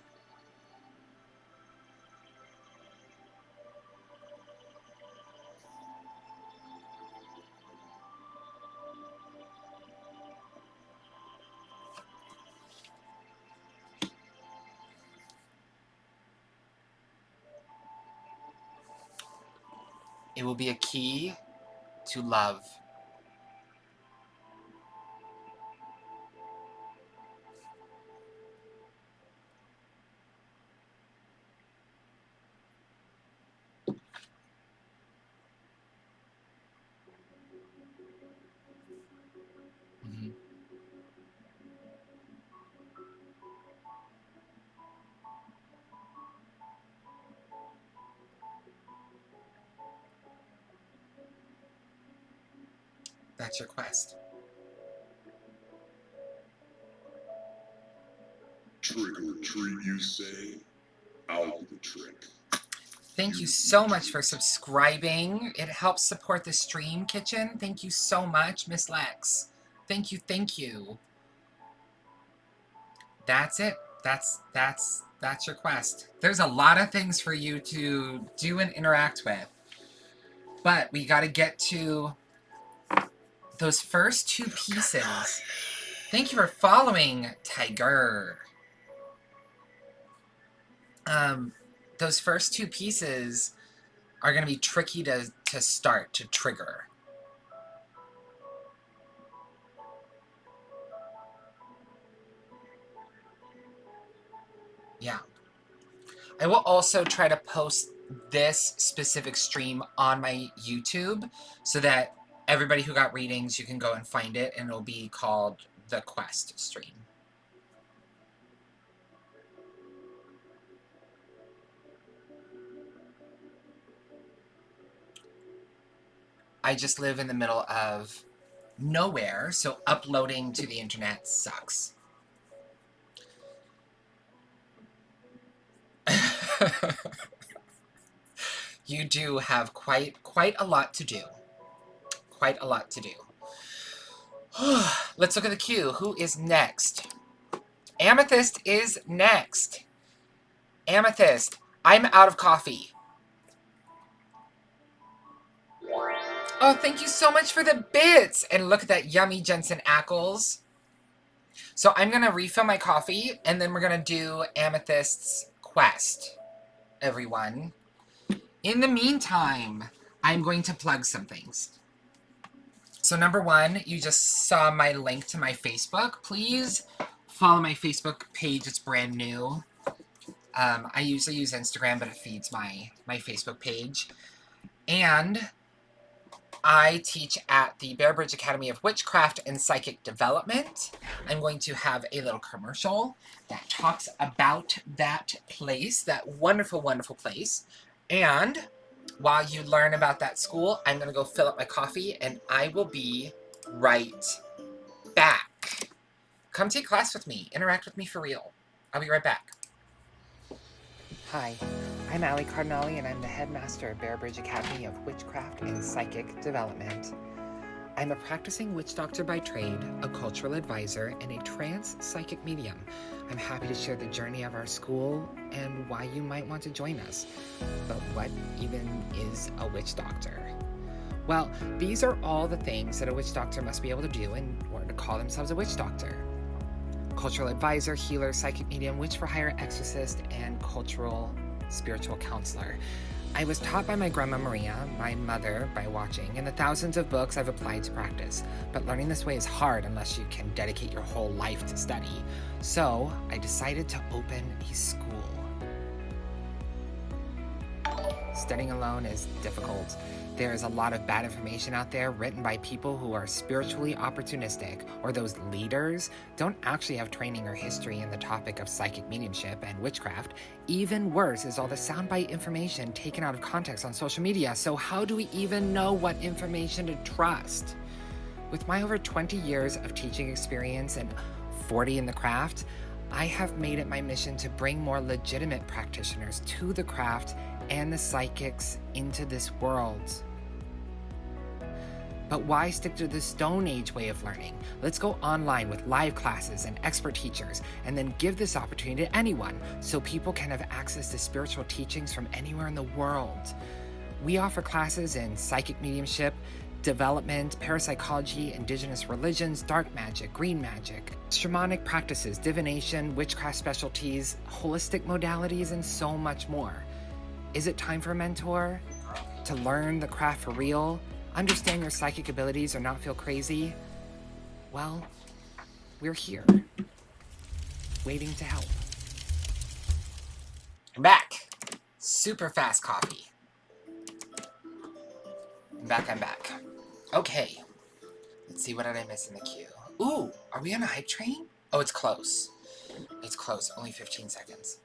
It will be a key to love. Mm-hmm. That's your quest. Trick or treat, you say? I'll do the trick. Thank you so much for subscribing. It helps support the stream, Kitchen. Thank you so much, Miss Lex. Thank you, thank you. That's it. That's your quest. There's a lot of things for you to do and interact with. But we got to get to those first 2 pieces. Thank you for following, Tiger. Those first 2 pieces are going to be tricky to start, to trigger. Yeah. I will also try to post this specific stream on my YouTube so that everybody who got readings, you can go and find it, and it'll be called the Quest stream. I just live in the middle of nowhere, so uploading to the internet sucks. You do have quite a lot to do. Quite a lot to do. Let's look at the queue. Who is next? Amethyst is next. Amethyst, I'm out of coffee. Oh, thank you so much for the bits. And look at that yummy Jensen Ackles. So I'm going to refill my coffee, and then we're going to do Amethyst's quest, everyone. In the meantime, I'm going to plug some things. So number one, you just saw my link to my Facebook. Please follow my Facebook page. It's brand new. I usually use Instagram, but it feeds my Facebook page. And I teach at the Bear Bridge Academy of Witchcraft and Psychic Development. I'm going to have a little commercial that talks about that place, that wonderful, wonderful place. And while you learn about that school, I'm going to go fill up my coffee, and I will be right back. Come take class with me. Interact with me for real. I'll be right back. Hi, I'm Cardinalli, and I'm the headmaster of Bear Bridge Academy of Witchcraft and Psychic Development. I'm a practicing witch doctor by trade, a cultural advisor, and a trance psychic medium. I'm happy to share the journey of our school and why you might want to join us. But what even is a witch doctor? Well, these are all the things that a witch doctor must be able to do in order to call themselves a witch doctor. Cultural advisor, healer, psychic medium, witch for hire, exorcist, and cultural spiritual counselor. I was taught by my grandma Maria, my mother, by watching, and the thousands of books I've applied to practice. But learning this way is hard unless you can dedicate your whole life to study. So I decided to open a school. Studying alone is difficult. There is a lot of bad information out there written by people who are spiritually opportunistic, or those leaders don't actually have training or history in the topic of psychic mediumship and witchcraft. Even worse is all the soundbite information taken out of context on social media. So how do we even know what information to trust? With my over 20 years of teaching experience and 40 in the craft, I have made it my mission to bring more legitimate practitioners to the craft and the psychics into this world. But why stick to the Stone Age way of learning? Let's go online with live classes and expert teachers, and then give this opportunity to anyone so people can have access to spiritual teachings from anywhere in the world. We offer classes in psychic mediumship, development, parapsychology, indigenous religions, dark magic, green magic, shamanic practices, divination, witchcraft specialties, holistic modalities, and so much more. Is it time for a mentor? To learn the craft for real? Understand your psychic abilities or not feel crazy? Well, we're here, waiting to help. I'm back. Super fast coffee. I'm back. Okay. Let's see, what did I miss in the queue? Ooh, are we on a hype train? Oh, it's close. It's close, only 15 seconds.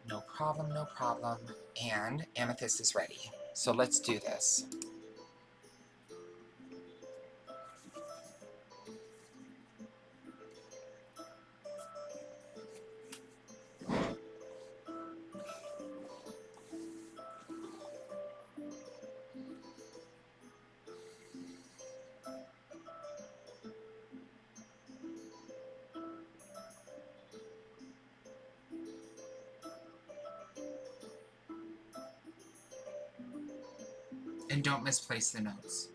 No problem, no problem. And Amethyst is ready. So let's do this. And don't misplace the notes.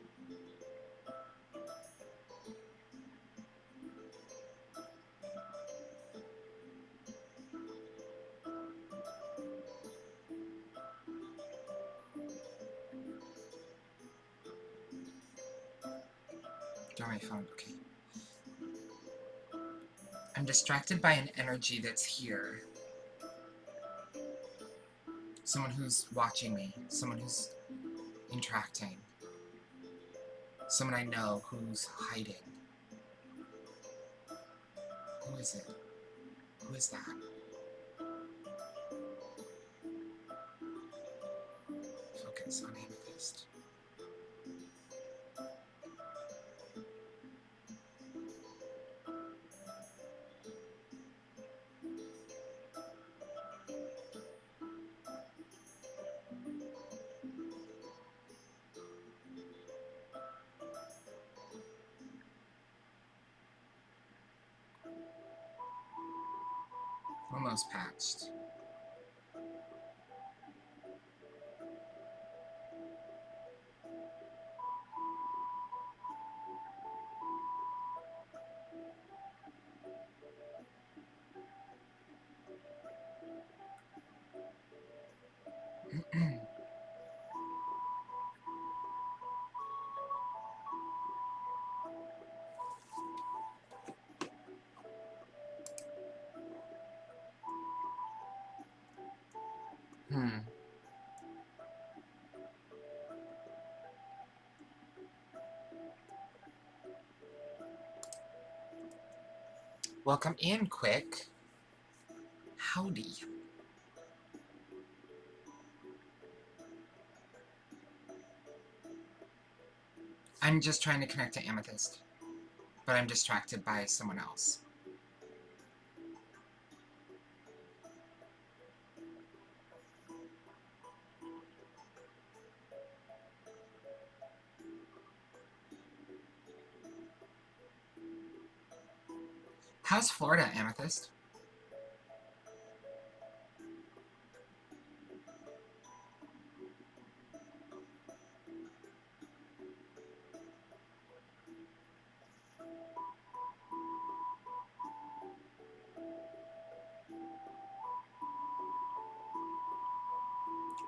On my phone, okay. I'm distracted by an energy that's here. Someone who's watching me. Someone who's interacting. Someone I know who's hiding. Who is it? Who is that? Focus on Amethyst. Almost patched. Welcome in, Quick. Howdy. I'm just trying to connect to Amethyst, but I'm distracted by someone else. How's Florida, Amethyst?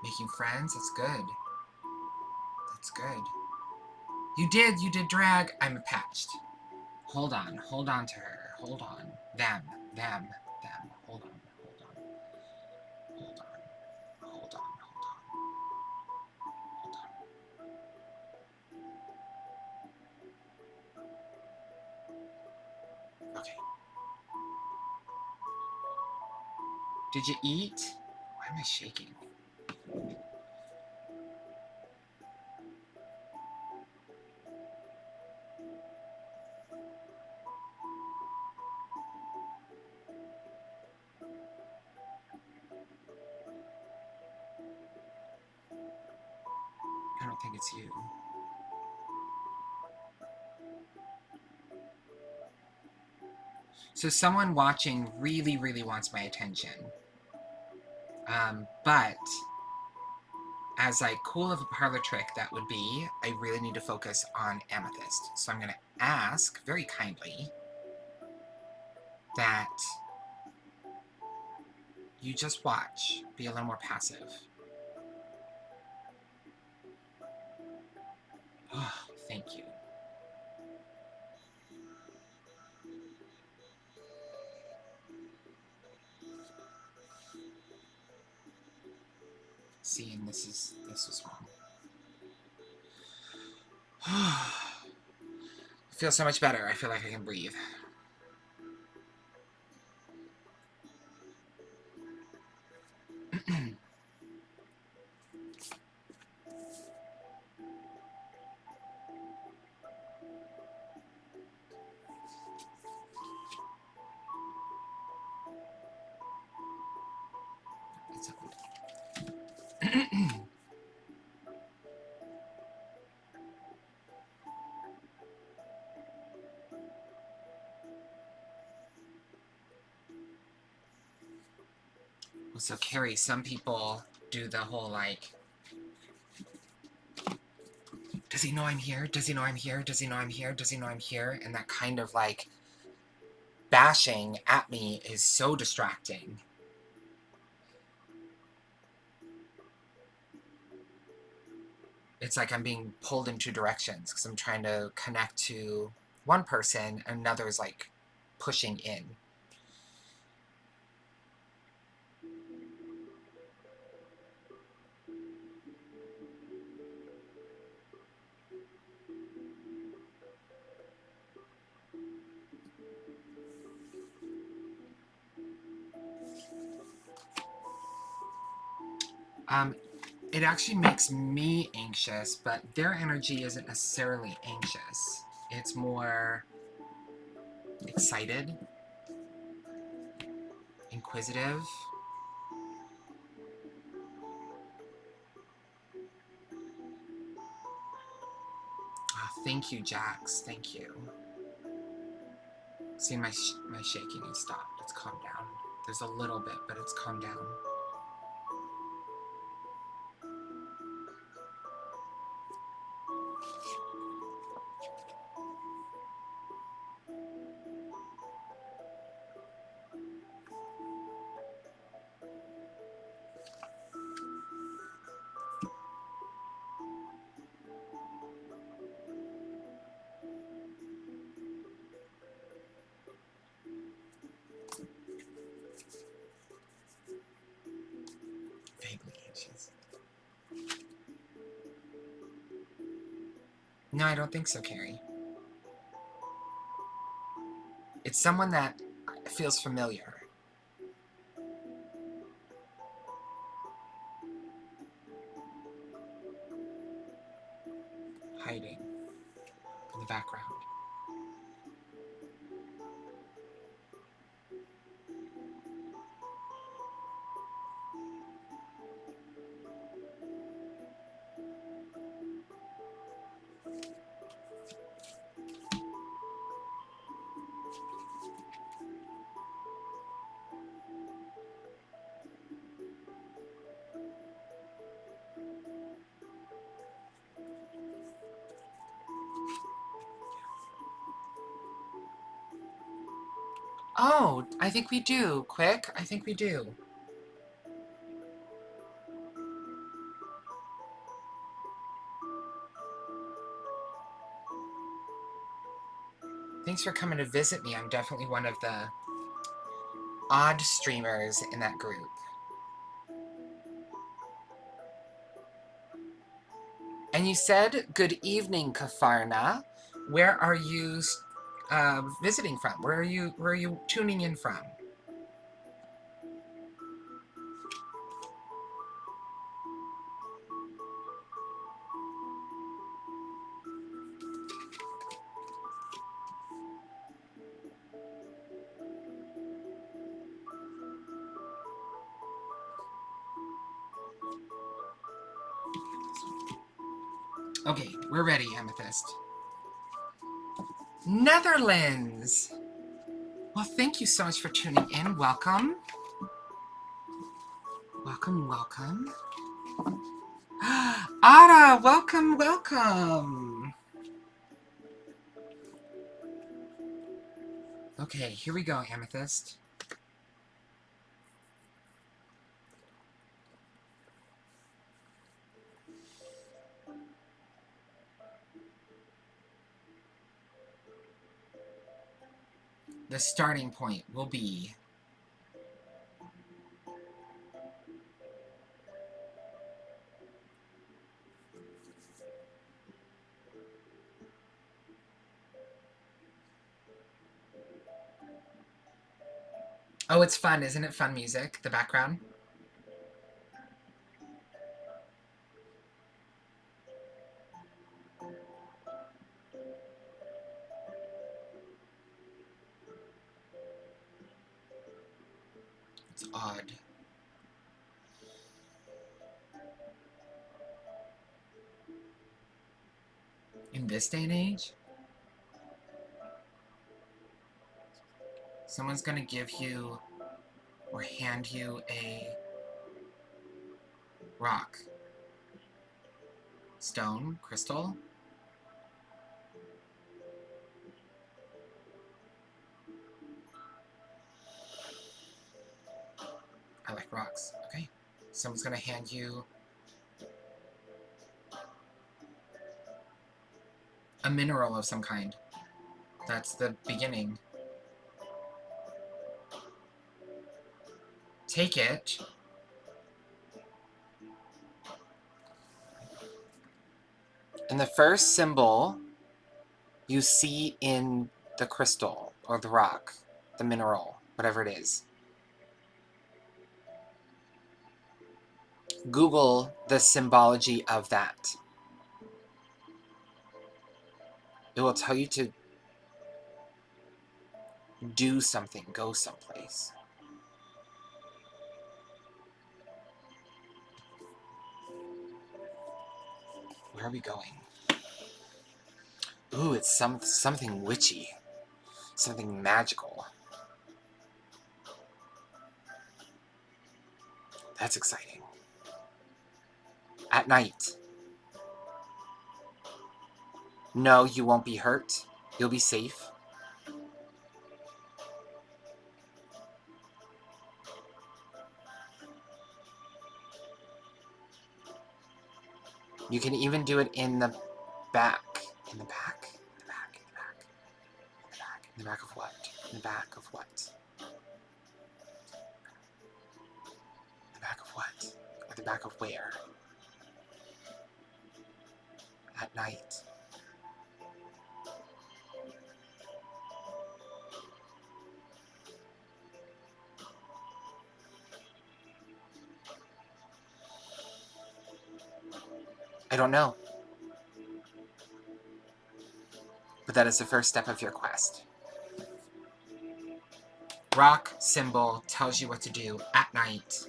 Making friends? That's good. That's good. You did drag. I'm patched. Hold on to her. Hold on. Them. Hold on. Okay. Did you eat? Why am I shaking? I don't think it's you. So someone watching really, really wants my attention. But as like cool of a parlor trick that would be, I really need to focus on Amethyst. So I'm going to ask very kindly that you just watch. Be a little more passive. Oh, thank you. See, and this was wrong. I feel so much better. I feel like I can breathe. It's So, Carrie, some people do the whole, like, does he know I'm here? Does he know I'm here? Does he know I'm here? Does he know I'm here? And that kind of, like, bashing at me is so distracting. It's like I'm being pulled in two directions because I'm trying to connect to one person and another is, like, pushing in. It actually makes me anxious, but their energy isn't necessarily anxious. It's more excited, inquisitive. Oh, thank you, Jax. Thank you. See, my shaking has stopped. It's calmed down. There's a little bit, but it's calmed down. No, I don't think so, Carrie. It's someone that feels familiar. Hiding in the background. Oh, I think we do. Quick, I think we do. Thanks for coming to visit me. I'm definitely one of the odd streamers in that group. And you said, good evening, Kafarna. Where are you visiting from? Where are you tuning in from? Okay, we're ready, Amethyst. Netherlands! Well, thank you so much for tuning in. Welcome. Welcome, welcome. Ara, welcome, welcome. Okay, here we go, Amethyst. The starting point will be oh, it's fun, isn't it? Fun music, the background. It's odd. In this day and age, someone's gonna give you or hand you a rock, stone, crystal. I like rocks. Okay. Someone's gonna hand you a mineral of some kind. That's the beginning. Take it. And the first symbol you see in the crystal or the rock, the mineral, whatever it is. Google the symbology of that. It will tell you to do something, go someplace. Where are we going? Ooh, it's something witchy. Something magical. That's exciting. At night. No, you won't be hurt. You'll be safe. You can even do it in the back. In the back? In the back, in the back. In the back. In the back of what? In the back of what? In the back of what? At the back of where? At night. don't know. But that is the first step of your quest. Rock symbol tells you what to do at night.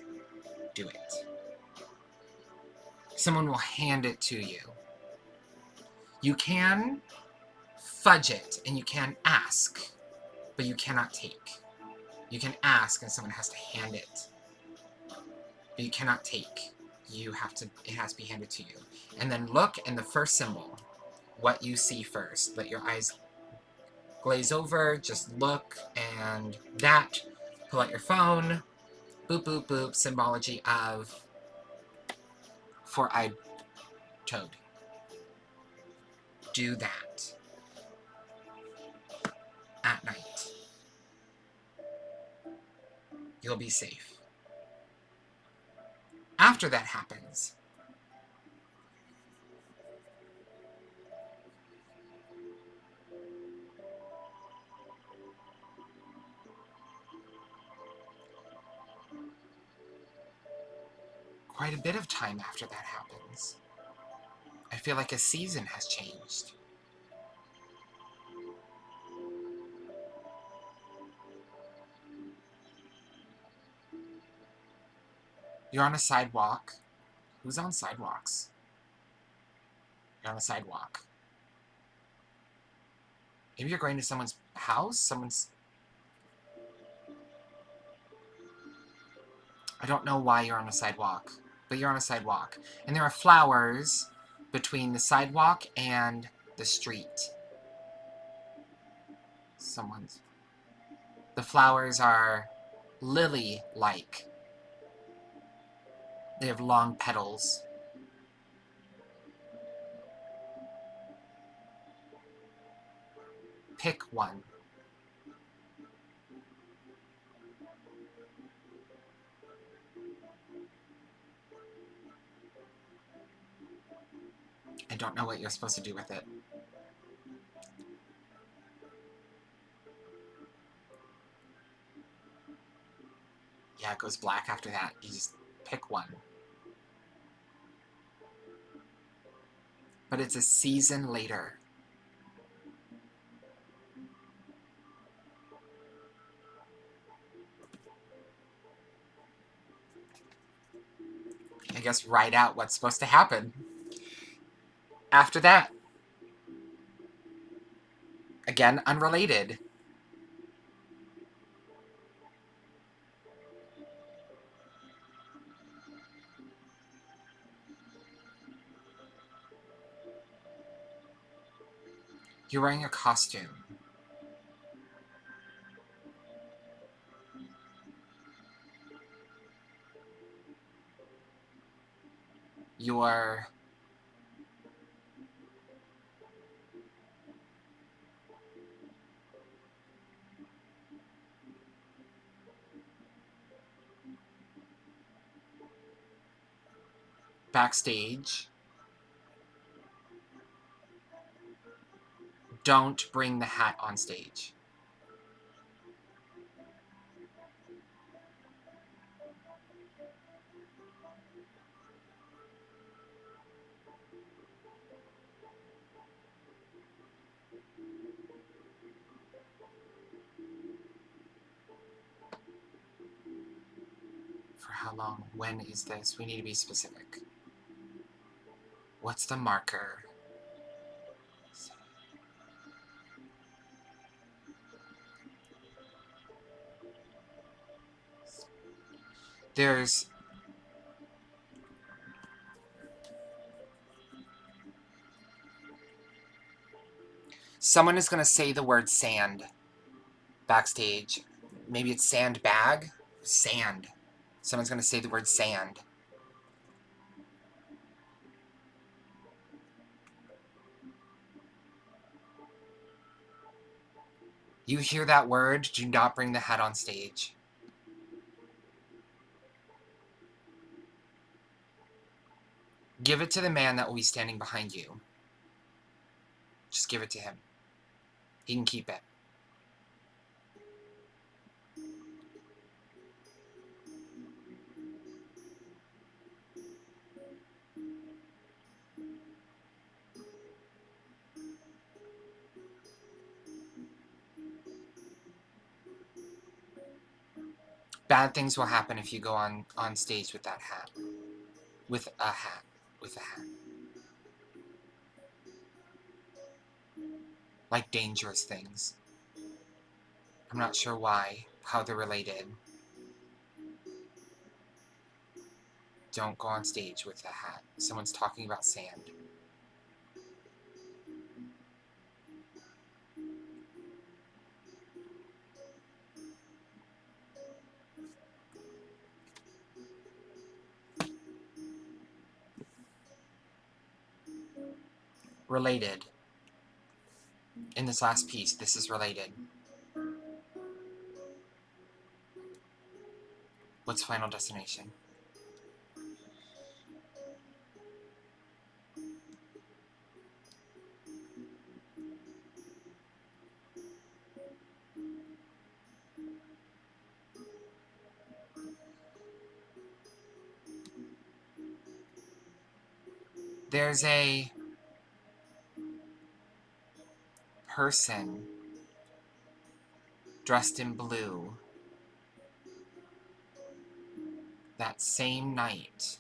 Do it. Someone will hand it to you. You can fudge it and you can ask, but you cannot take. You can ask and someone has to hand it. But you cannot take. It has to be handed to you. And then look in the first symbol, what you see first. Let your eyes glaze over, just look, and that, pull out your phone, boop, boop, boop, symbology of four-eyed toad. Do that at night. You'll be safe. After that happens, quite a bit of time after that happens, I feel like a season has changed. You're on a sidewalk. Who's on sidewalks? You're on a sidewalk. Maybe you're going to someone's house, I don't know why you're on a sidewalk, but you're on a sidewalk. And there are flowers between the sidewalk and the street. The flowers are lily-like. They have long petals. Pick one. I don't know what you're supposed to do with it. Yeah, it goes black after that. You just pick one. But it's a season later. I guess write out what's supposed to happen. After that, again, unrelated. You're wearing a costume. You're backstage. Don't bring the hat on stage. For how long? When is this? We need to be specific. What's the marker? Someone is going to say the word sand backstage. Maybe it's sandbag? Sand. Someone's going to say the word sand. You hear that word, do not bring the hat on stage. Give it to the man that will be standing behind you. Just give it to him. He can keep it. Bad things will happen if you go on stage with that hat. With a hat. With a hat. Like dangerous things. I'm not sure why, how they're related. Don't go on stage with a hat. Someone's talking about sand. Related. In this last piece, this is related. What's Final Destination? There's a person dressed in blue that same night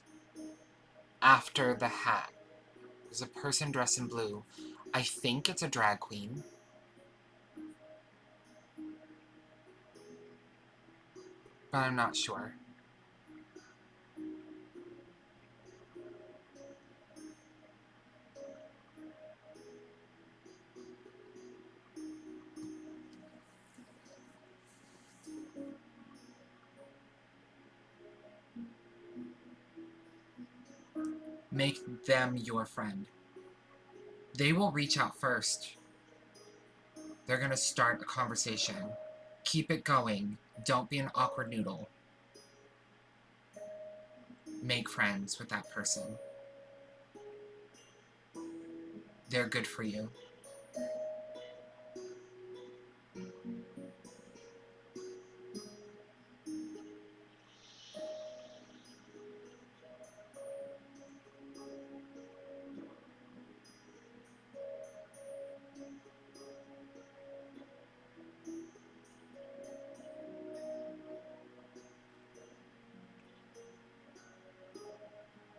after the hat. There's a person dressed in blue. I think it's a drag queen. But I'm not sure. Make them your friend. They will reach out first. They're going to start a conversation. Keep it going. Don't be an awkward noodle. Make friends with that person. They're good for you.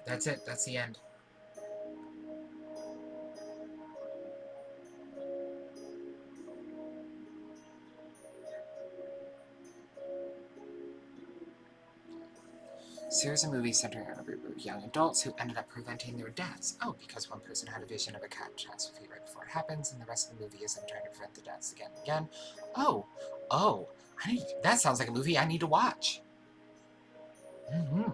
That's it. That's the end. Series of movies centering on a group of young adults who ended up preventing their deaths. Oh, because one person had a vision of a catastrophe right before it happens, and the rest of the movie is them trying to prevent the deaths again and again. Oh, that sounds like a movie I need to watch. Mm-hmm.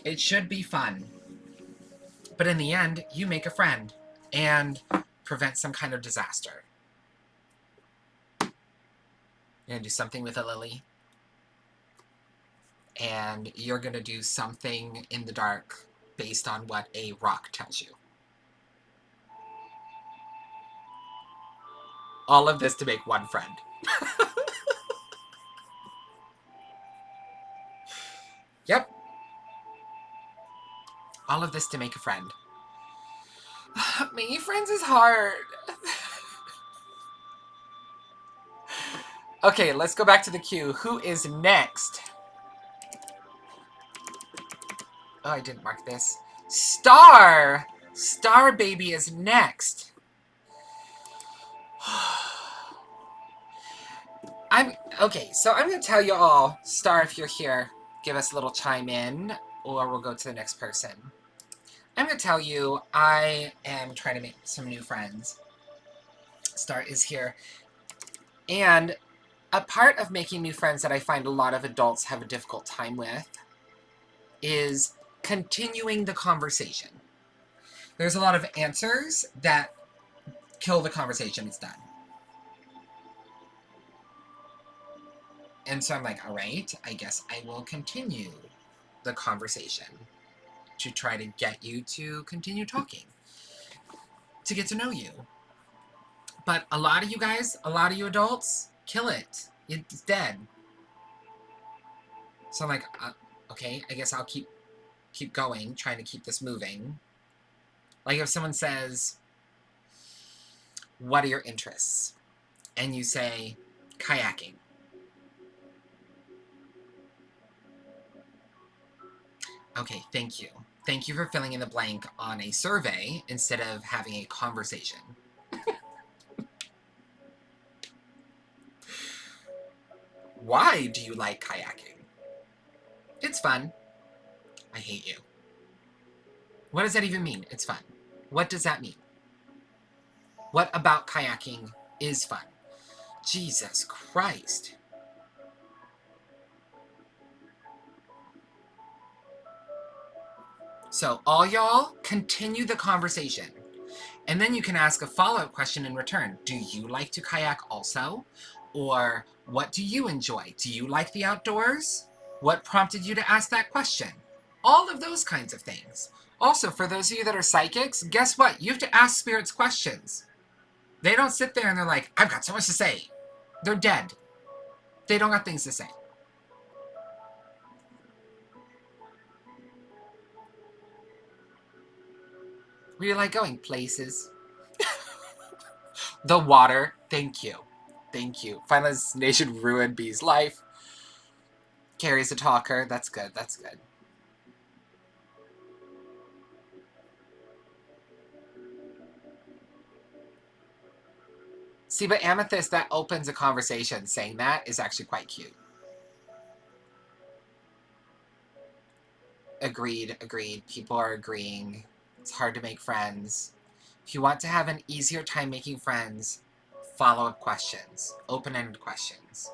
It should be fun. But in the end, you make a friend and prevent some kind of disaster. You're going to do something with a lily. And you're going to do something in the dark based on what a rock tells you. All of this to make one friend. Yep. All of this to make a friend. Making friends is hard. Okay, let's go back to the queue. Who is next? Oh, I didn't mark this. Star! Star Baby is next. Okay, so I'm going to tell you all, Star, if you're here, give us a little chime in, or we'll go to the next person. I'm going to tell you, I am trying to make some new friends. Star is here. And a part of making new friends that I find a lot of adults have a difficult time with is continuing the conversation. There's a lot of answers that kill the conversation. It's done. And so I'm like, all right, I guess I will continue the conversation to try to get you to continue talking, to get to know you. But a lot of you guys, a lot of you adults, kill it. It's dead. So I'm like, okay, I guess I'll keep going, trying to keep this moving. Like if someone says, what are your interests? And you say, kayaking. Okay, thank you. Thank you for filling in the blank on a survey instead of having a conversation. Why do you like kayaking? It's fun. I hate you. What does that even mean? It's fun. What does that mean? What about kayaking is fun? Jesus Christ. So all y'all continue the conversation. And then you can ask a follow-up question in return. Do you like to kayak also? Or what do you enjoy? Do you like the outdoors? What prompted you to ask that question? All of those kinds of things. Also, for those of you that are psychics, guess what? You have to ask spirits questions. They don't sit there and they're like, I've got so much to say. They're dead. They don't got things to say. Where you like going? Places. The water. Thank you. Thank you. Final destination ruined B's life. Carrie's a talker. That's good. That's good. See, but Amethyst, that opens a conversation. Saying that is actually quite cute. Agreed, agreed. People are agreeing. It's hard to make friends. If you want to have an easier time making friends, follow-up questions. Open-ended questions.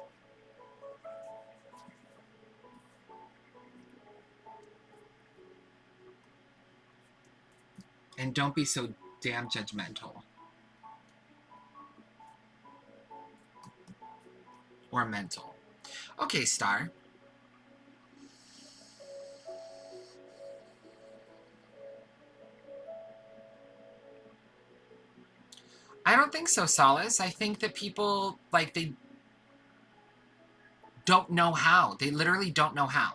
And don't be so damn judgmental. Or mental. Okay, Star. I don't think so, Solace. I think that people, like, they don't know how. They literally don't know how.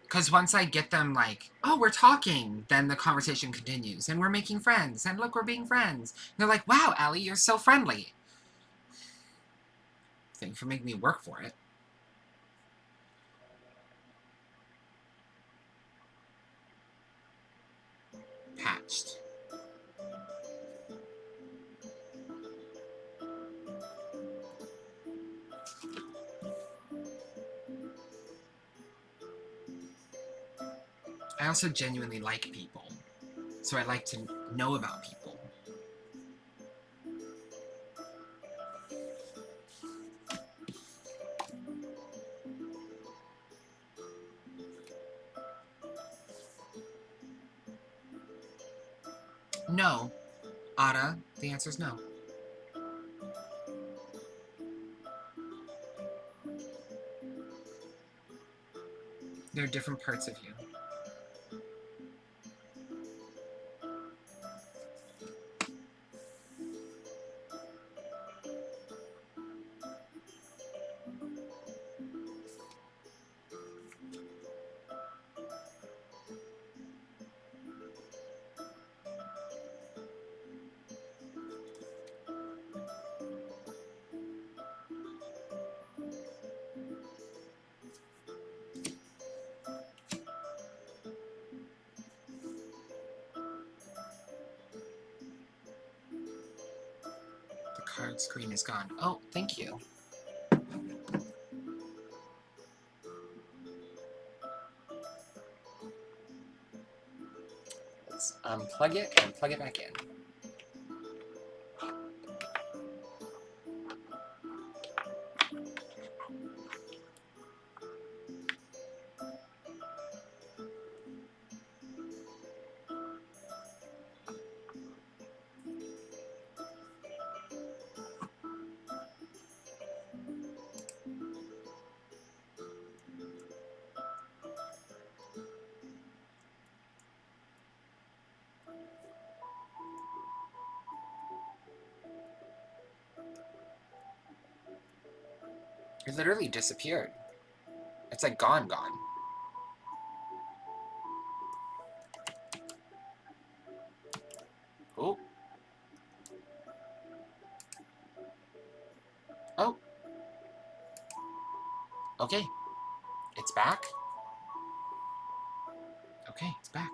Because once I get them like, oh, we're talking, then the conversation continues. And we're making friends. And look, we're being friends. And they're like, wow, Allie, you're so friendly. Thank you for making me work for it. Patched. I also genuinely like people. So I like to know about people. No. Ada, the answer is no. There are different parts of you. Card screen is gone. Oh, thank you. Let's unplug it and plug it back in. It literally disappeared. It's like gone. Okay, it's back. Okay, it's back.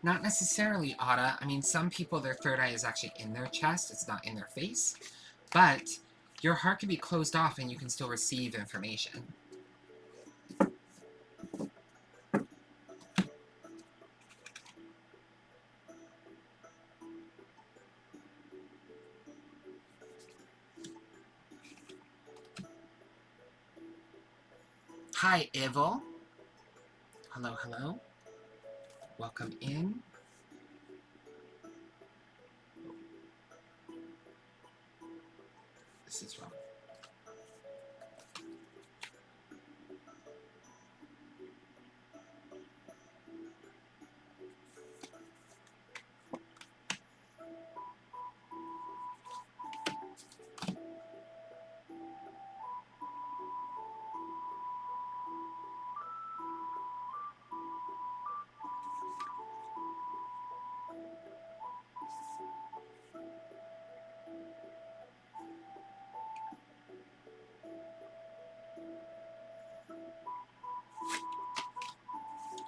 Not necessarily, Ada. I mean, some people, their third eye is actually in their chest. It's not in their face. But your heart can be closed off and you can still receive information. Hi, Evil. Hello, hello. Welcome in. This is wrong.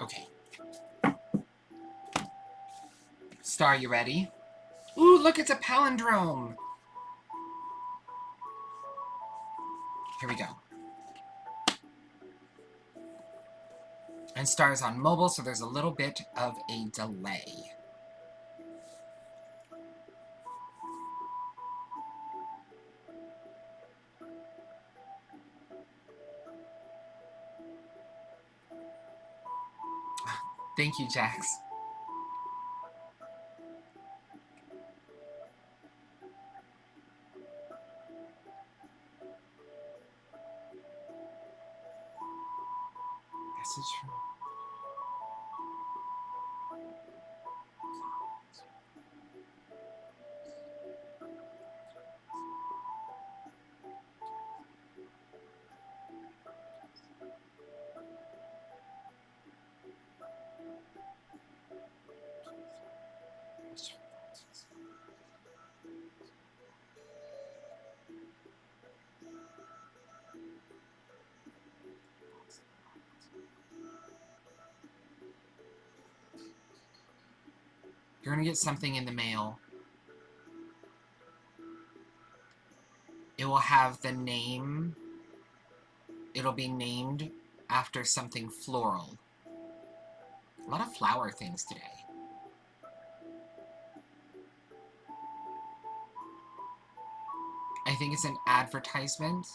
Okay. Star, you ready? Ooh, look, it's a palindrome. Here we go. And Star's on mobile, so there's a little bit of a delay. Thank you, Jax. Message from... You're gonna get something in the mail. It will have the name. It'll be named after something floral. A lot of flower things today. I think it's an advertisement.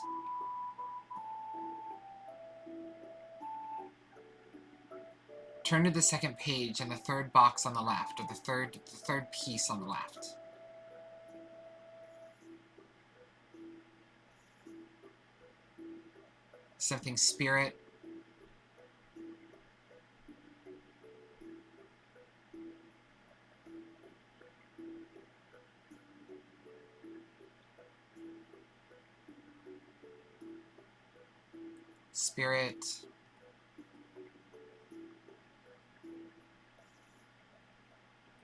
Turn to the second page and the third box on the left, or the third piece on the left. Something spirit. Spirit.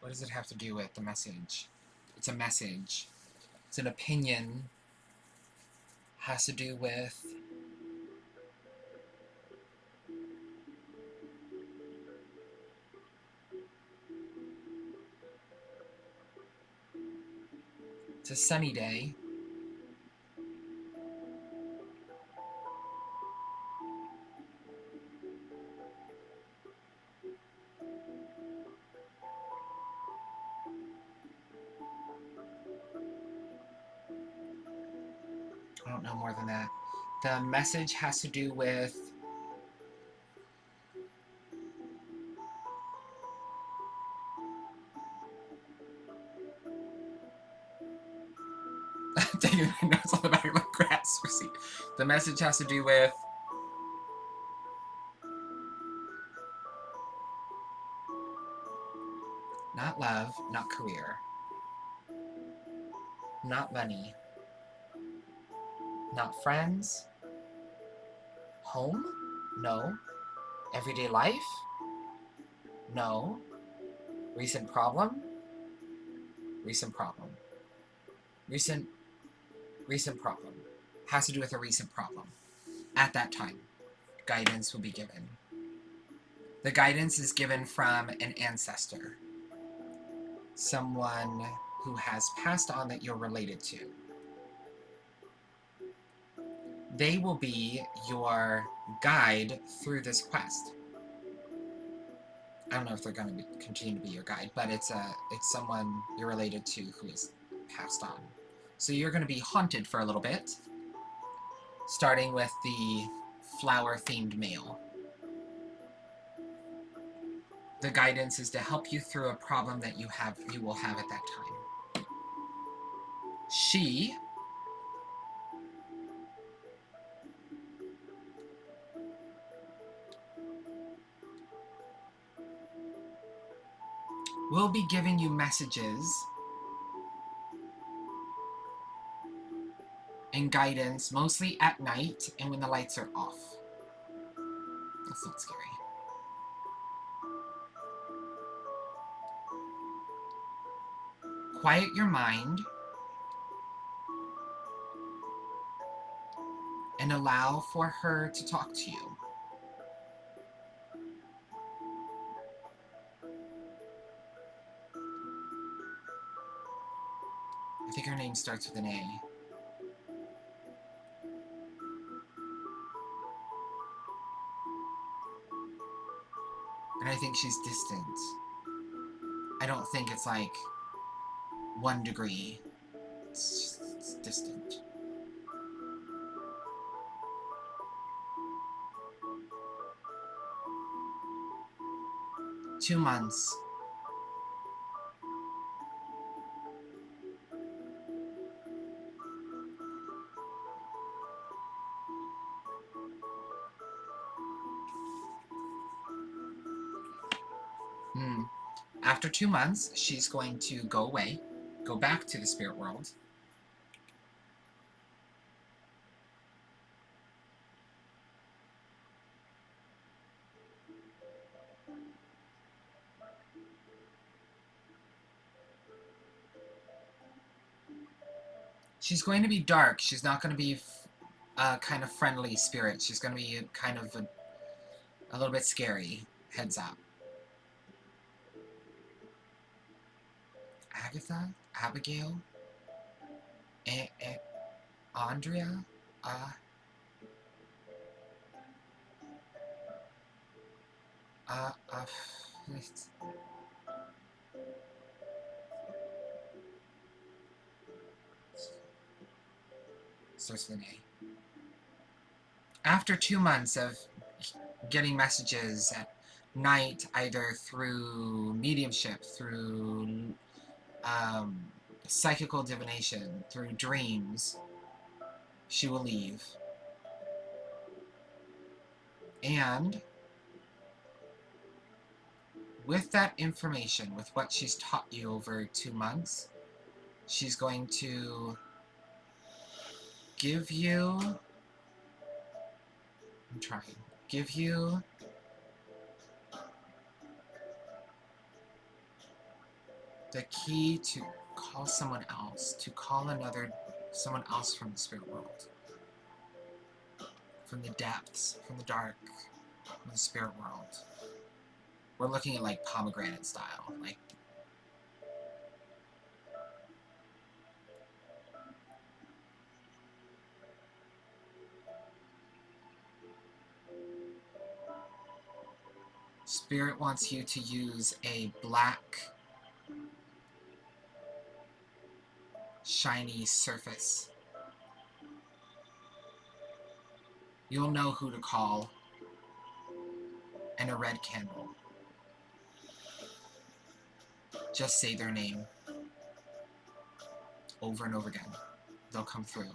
What does it have to do with the message? It's a message. It's an opinion. Has to do with... It's a sunny day. I don't know more than that. The message has to do with... Taking my notes on the back of the grass receipt. The message has to do with... Not love, not career. Not money. Not friends. Home? No. Everyday life? No. Recent problem? Recent problem. Recent problem. Has to do with a recent problem. At that time, guidance will be given. The guidance is given from an ancestor. Someone who has passed on that you're related to. They will be your guide through this quest. I don't know if they're going to continue to be your guide, but it's someone you're related to who is passed on. So you're going to be haunted for a little bit, starting with the flower-themed male. The guidance is to help you through a problem that you will have at that time. She will be giving you messages and guidance, mostly at night and when the lights are off. That's not scary. Quiet your mind and allow for her to talk to you. I think her name starts with an A. And I think she's distant. I don't think it's like 1 degree. It's distant. Two months. After 2 months, she's going to go away, go back to the spirit world. She's going to be dark. She's not going to be a kind of friendly spirit. She's going to be kind of a little bit scary. Heads up. Agatha? Abigail? Andrea? Starts with an A. After 2 months of getting messages at night, either through mediumship, through psychical divination, through dreams, she will leave. And with that information, with what she's taught you over 2 months, she's going to give you... I'm trying. Give you... the key to call someone else, to call someone else from the spirit world. From the depths, from the dark, from the spirit world. We're looking at like pomegranate style, like Spirit wants you to use a black shiny surface. You'll know who to call, and a red candle. Just say their name over and over again. They'll come through.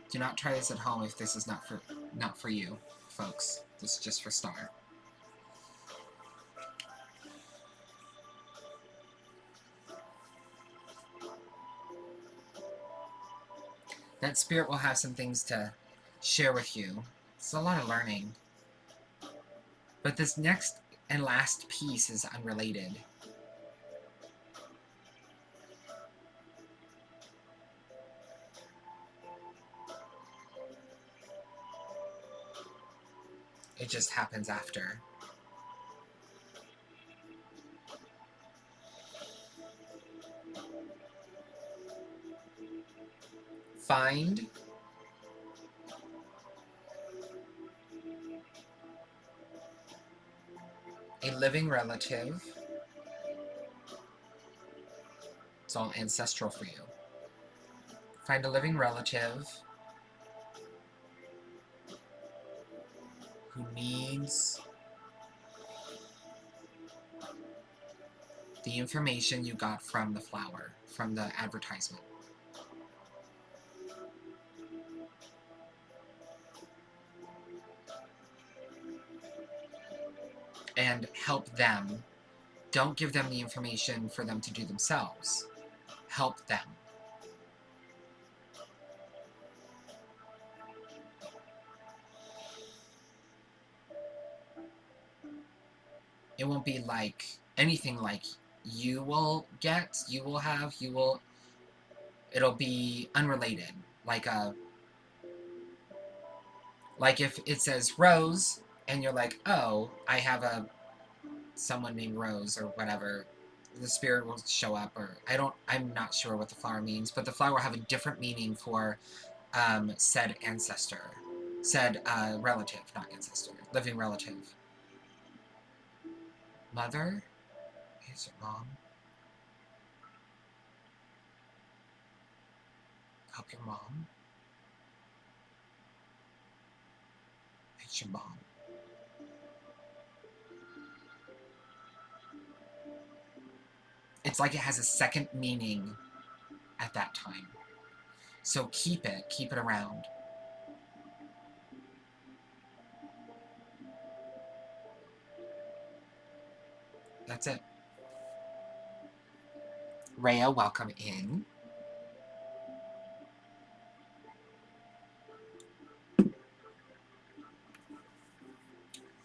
Do not try this at home if this is not for you, folks. This is just for Star. That spirit will have some things to share with you. It's a lot of learning. But this next and last piece is unrelated. It just happens after. Find a living relative. It's all ancestral for you. Find a living relative who needs the information you got from the flower, from the advertisement. And help them. Don't give them the information for them to do themselves. Help them. It won't be like anything like you will get, you will have, you will. It'll be unrelated. Like if it says Rose and you're like, oh, I have someone named Rose or whatever, the spirit will show up, or I'm not sure what the flower means, but the flower will have a different meaning for said ancestor, said relative, not ancestor, living relative. Mother? Is your mom? Help your mom? It's your mom. It's like it has a second meaning at that time. So keep it around. That's it. Rhea, welcome in.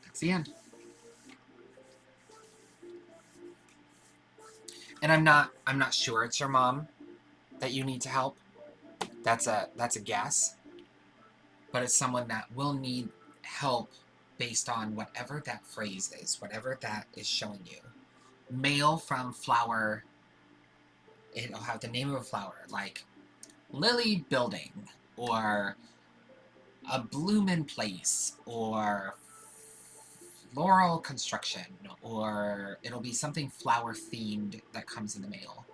That's the end. And I'm not sure it's your mom that you need to help. That's a guess. But it's someone that will need help based on whatever that phrase is, whatever that is showing you. Male from flower, it'll have the name of a flower, like Lily Building, or a Bloomin' Place, or Floral Construction, or it'll be something flower themed that comes in the mail.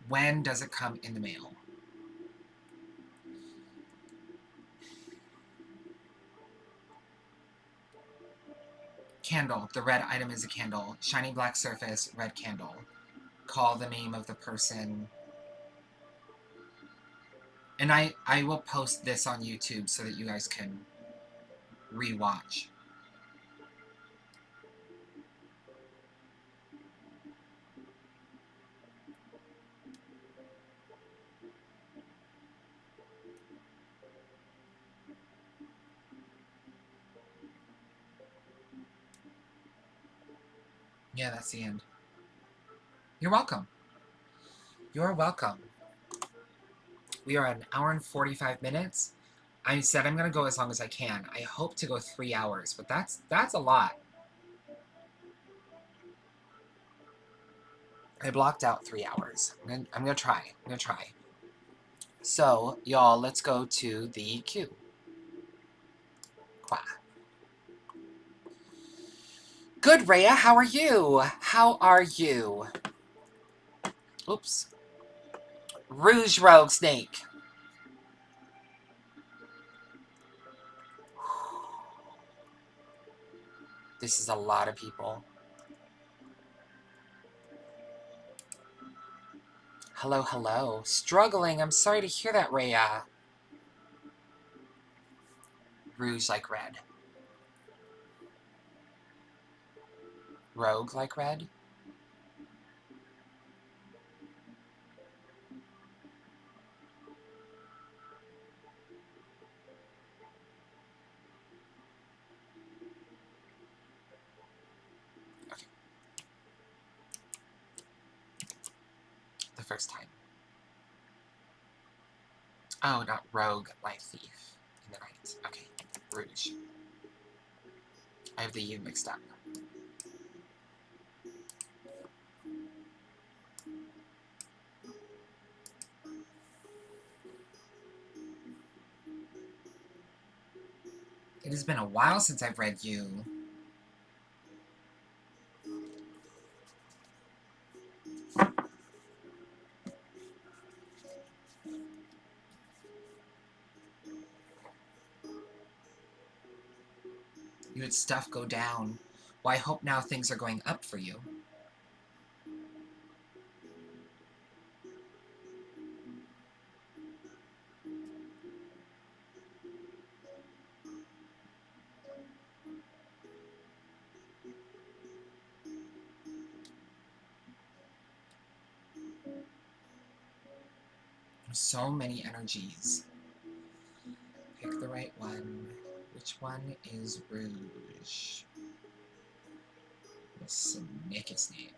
When does it come in the mail? Candle. The red item is a candle. Shiny black surface, red candle. Call the name of the person. And I will post this on YouTube so that you guys can rewatch. Yeah, that's the end. You're welcome. You're welcome. We are at 1 hour and 45 minutes. I said I'm going to go as long as I can. I hope to go 3 hours, but that's a lot. I blocked out 3 hours. I'm going to try. I'm going to try. So, y'all, let's go to the queue. Qua. Good, Rhea. How are you? How are you? Oops. Rouge Rogue Snake. This is a lot of people. Hello, hello. Struggling. I'm sorry to hear that, Rhea. Rouge like red. Rogue like red. first time. Oh, not rogue, life thief in the night. Okay, rouge. I have the U mixed up. It has been a while since I've read you. You had stuff go down. Well, I hope now things are going up for you. So many energies. Pick the right one. Which one is rouge? Snicky snake.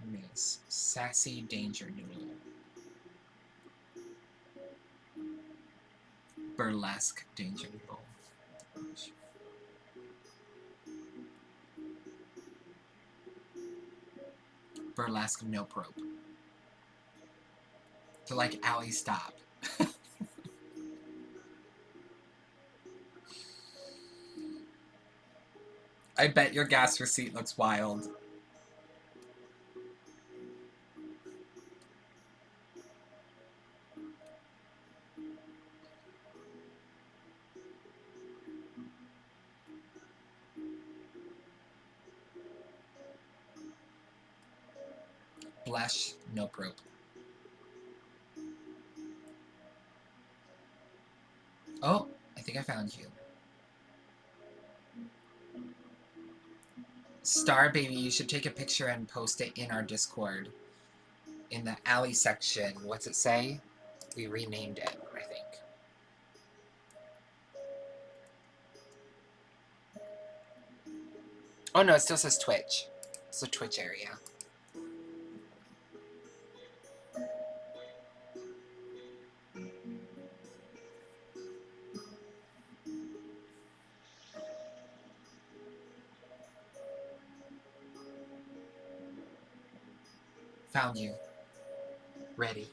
Miss Sassy Danger Noodle. Burlesque Danger Noodle. Burlesque No Probe. To like Allie stop. I bet your gas receipt looks wild. Blush, no probe. Oh, I think I found you. Star Baby, you should take a picture and post it in our Discord. In the alley section. What's it say? We renamed it, I think. Oh no, it still says Twitch. It's the Twitch area. Found you. Ready.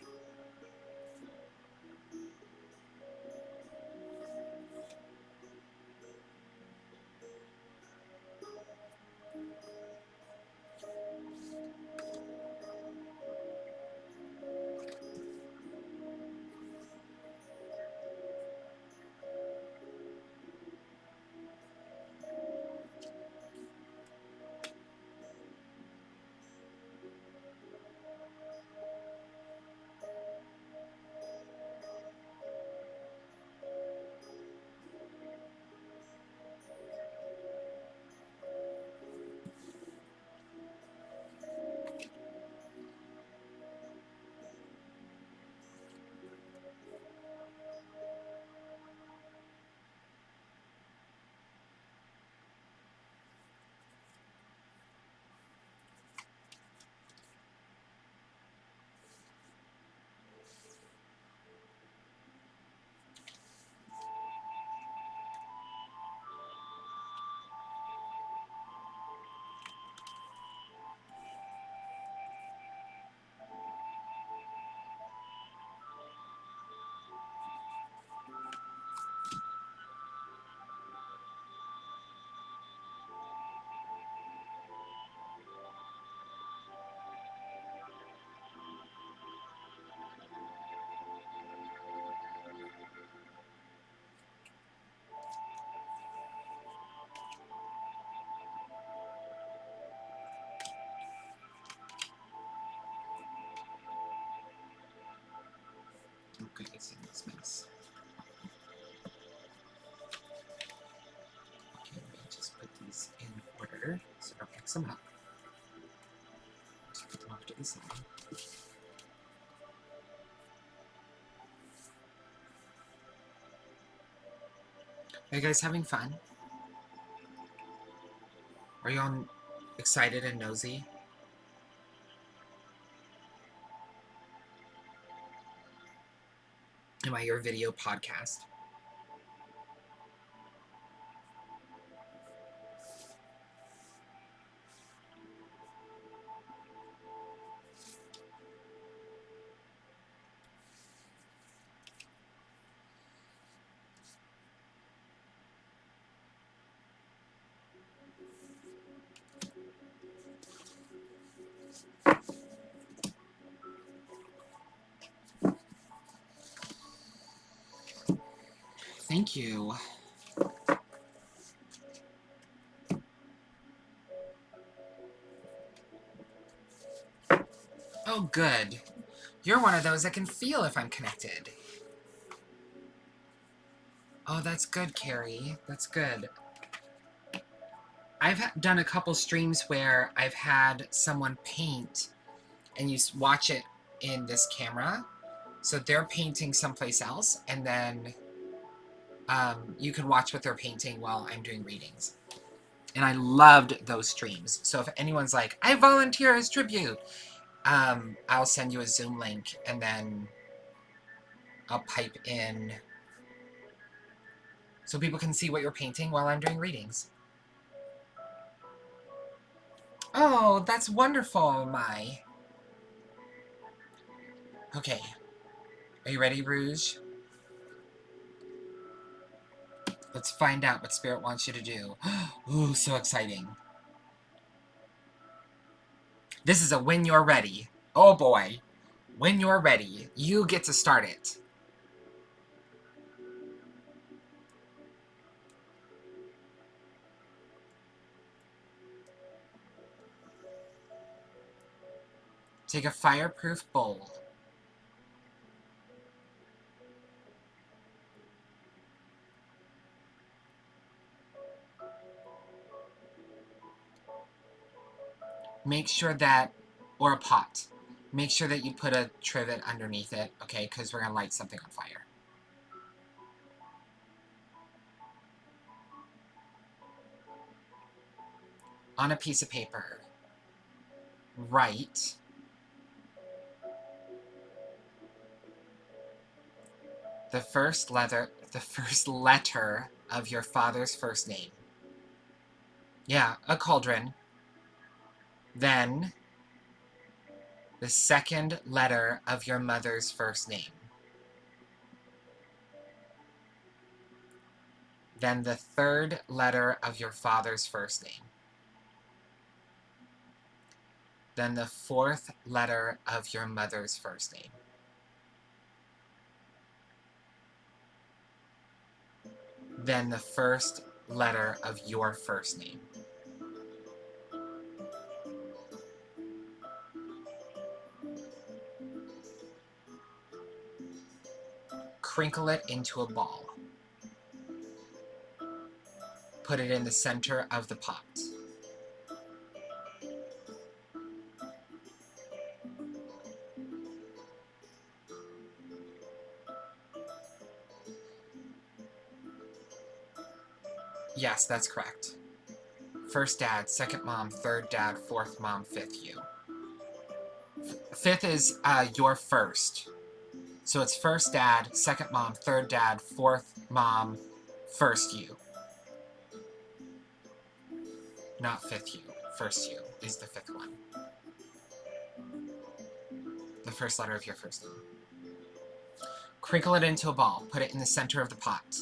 Okay, it's in this mess. Okay, let me just put these in order so I don't mix them up. Just put them off to the side. Are you guys having fun? Are you all excited and nosy? your video podcast. Thank you. Oh, good. You're one of those that can feel if I'm connected. Oh, that's good, Carrie. That's good. I've done a couple streams where I've had someone paint, and you watch it in this camera. So they're painting someplace else, and then you can watch what they're painting while I'm doing readings. And I loved those streams. So if anyone's like, I volunteer as tribute, I'll send you a Zoom link, and then I'll pipe in so people can see what you're painting while I'm doing readings. Oh, that's wonderful, Mai. Okay. Are you ready, Rouge? Let's find out what Spirit wants you to do. Ooh, so exciting. This is a when you're ready. Oh boy. When you're ready, you get to start it. Take a fireproof bowl. Make sure that, or a pot. Make sure that you put a trivet underneath it, okay? Because we're going to light something on fire. On a piece of paper, write the first letter of your father's first name. Yeah, a cauldron. Then the second letter of your mother's first name. Then the third letter of your father's first name. Then the fourth letter of your mother's first name. Then the first letter of your first name. Crinkle it into a ball. Put it in the center of the pot. Yes, that's correct. First dad, second mom, third dad, fourth mom, fifth you. Fifth is your first. So it's first dad, second mom, third dad, fourth mom, first you. Not fifth you. First you is the fifth one. The first letter of your first name. Crinkle it into a ball. Put it in the center of the pot.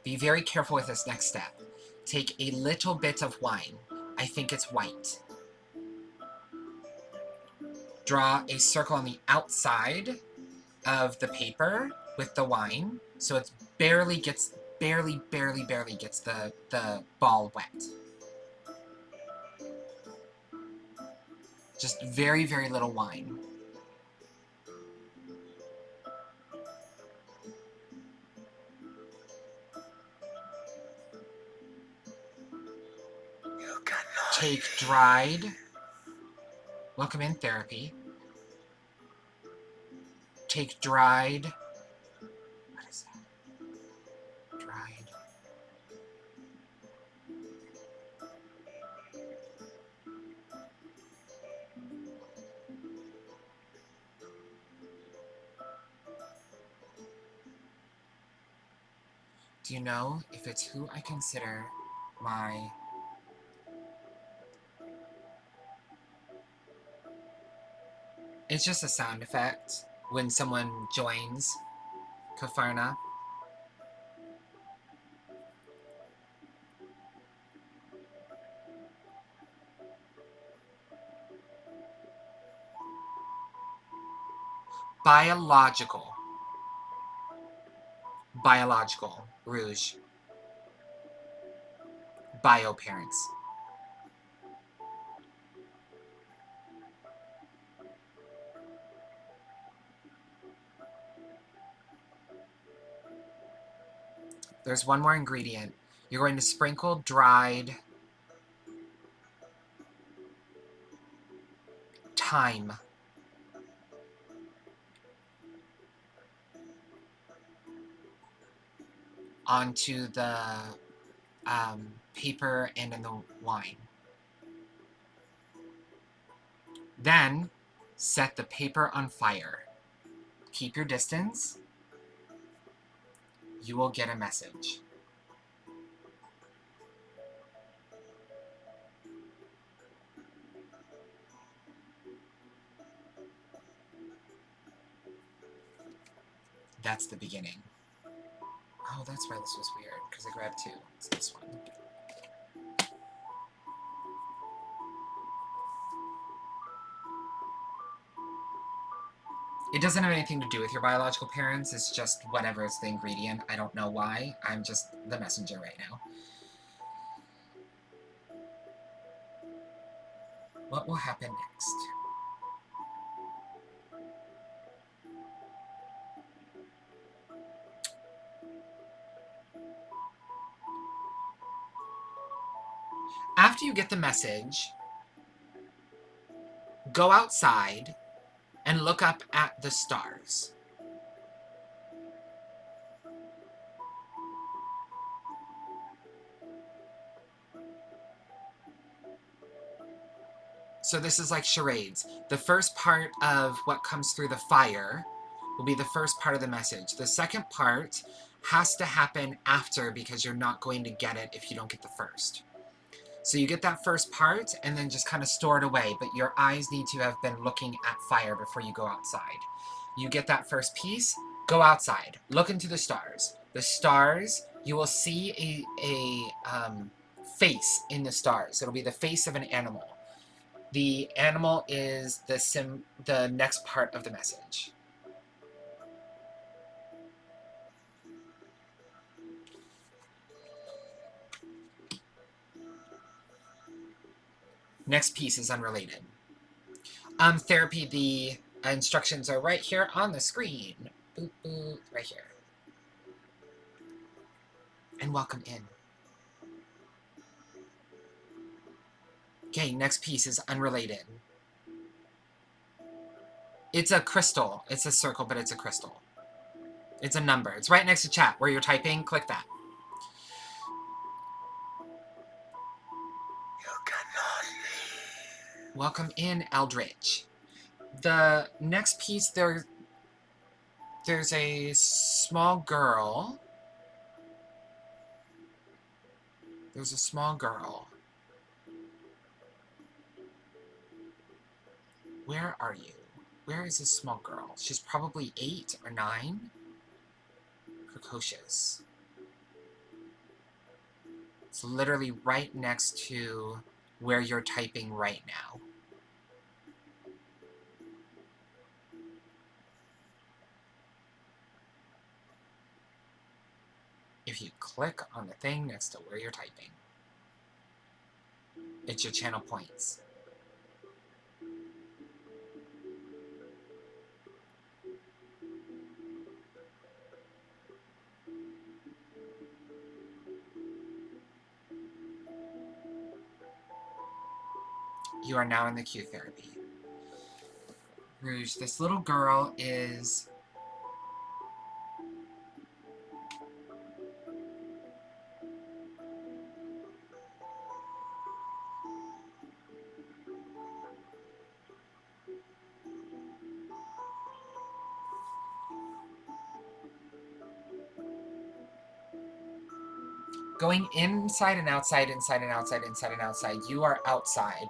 Be very careful with this next step. Take a little bit of wine. I think it's white. Draw a circle on the outside of the paper with the wine, so it barely gets the ball wet. Just very, very little wine. Take dried, welcome in therapy. Take dried, what is that? Dried. Do you know if it's who I consider my... It's just a sound effect when someone joins Kafarna. Biological. Biological. Rouge. Bio parents. There's one more ingredient. You're going to sprinkle dried thyme onto the paper and in the wine. Then set the paper on fire. Keep your distance. You will get a message. That's the beginning. Oh, that's why this was weird, because I grabbed two. It's this one. It doesn't have anything to do with your biological parents. It's just whatever is the ingredient. I don't know why. I'm just the messenger right now. What will happen next? After you get the message, go outside and look up at the stars. So this is like charades. The first part of what comes through the fire will be the first part of the message. The second part has to happen after because you're not going to get it if you don't get the first. So you get that first part and then just kind of store it away, but your eyes need to have been looking at fire before you go outside. You get that first piece, go outside, look into the stars. The stars, you will see a face in the stars. It'll be the face of an animal. The animal is the next part of the message. Next piece is unrelated. Therapy, the instructions are right here on the screen. Boop, boop, right here. And welcome in. Okay, next piece is unrelated. It's a crystal. It's a circle, but it's a crystal. It's a number. It's right next to chat where you're typing. Click that. Welcome in, Eldritch. The next piece, there's a small girl. There's a small girl. Where are you? Where is this small girl? She's probably 8 or 9. Precocious. It's literally right next to where you're typing right now. If you click on the thing next to where you're typing, it's your channel points. You are now in the Q therapy. Rouge, this little girl is... Going inside and outside, inside and outside, inside and outside. You are outside.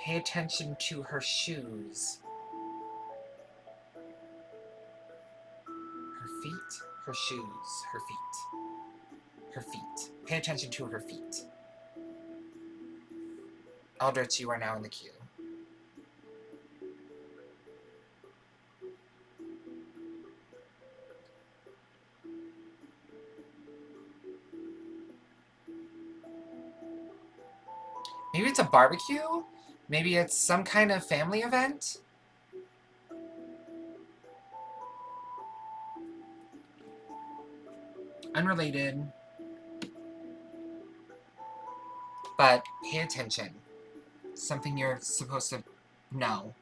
Pay attention to her shoes. Her feet, her shoes, her feet. Her feet. Pay attention to her feet. Eldritch, you are now in the queue. Maybe it's a barbecue? Maybe it's some kind of family event? Unrelated. But pay attention. Something you're supposed to know.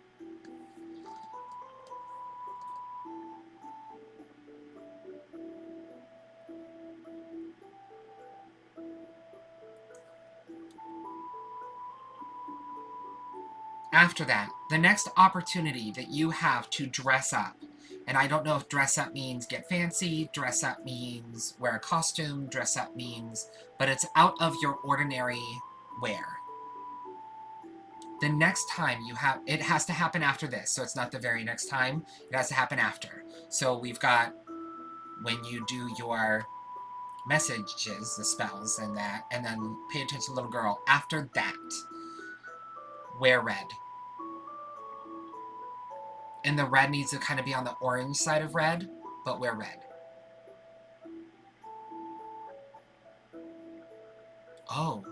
After that, the next opportunity that you have to dress up, and I don't know if dress up means get fancy, dress up means wear a costume, dress up means, but it's out of your ordinary wear. The next time you have, it has to happen after this, so it's not the very next time, it has to happen after. So we've got when you do your messages, the spells and that, and then pay attention, little girl. After that, wear red. And the red needs to kind of be on the orange side of red, but wear red. Oh.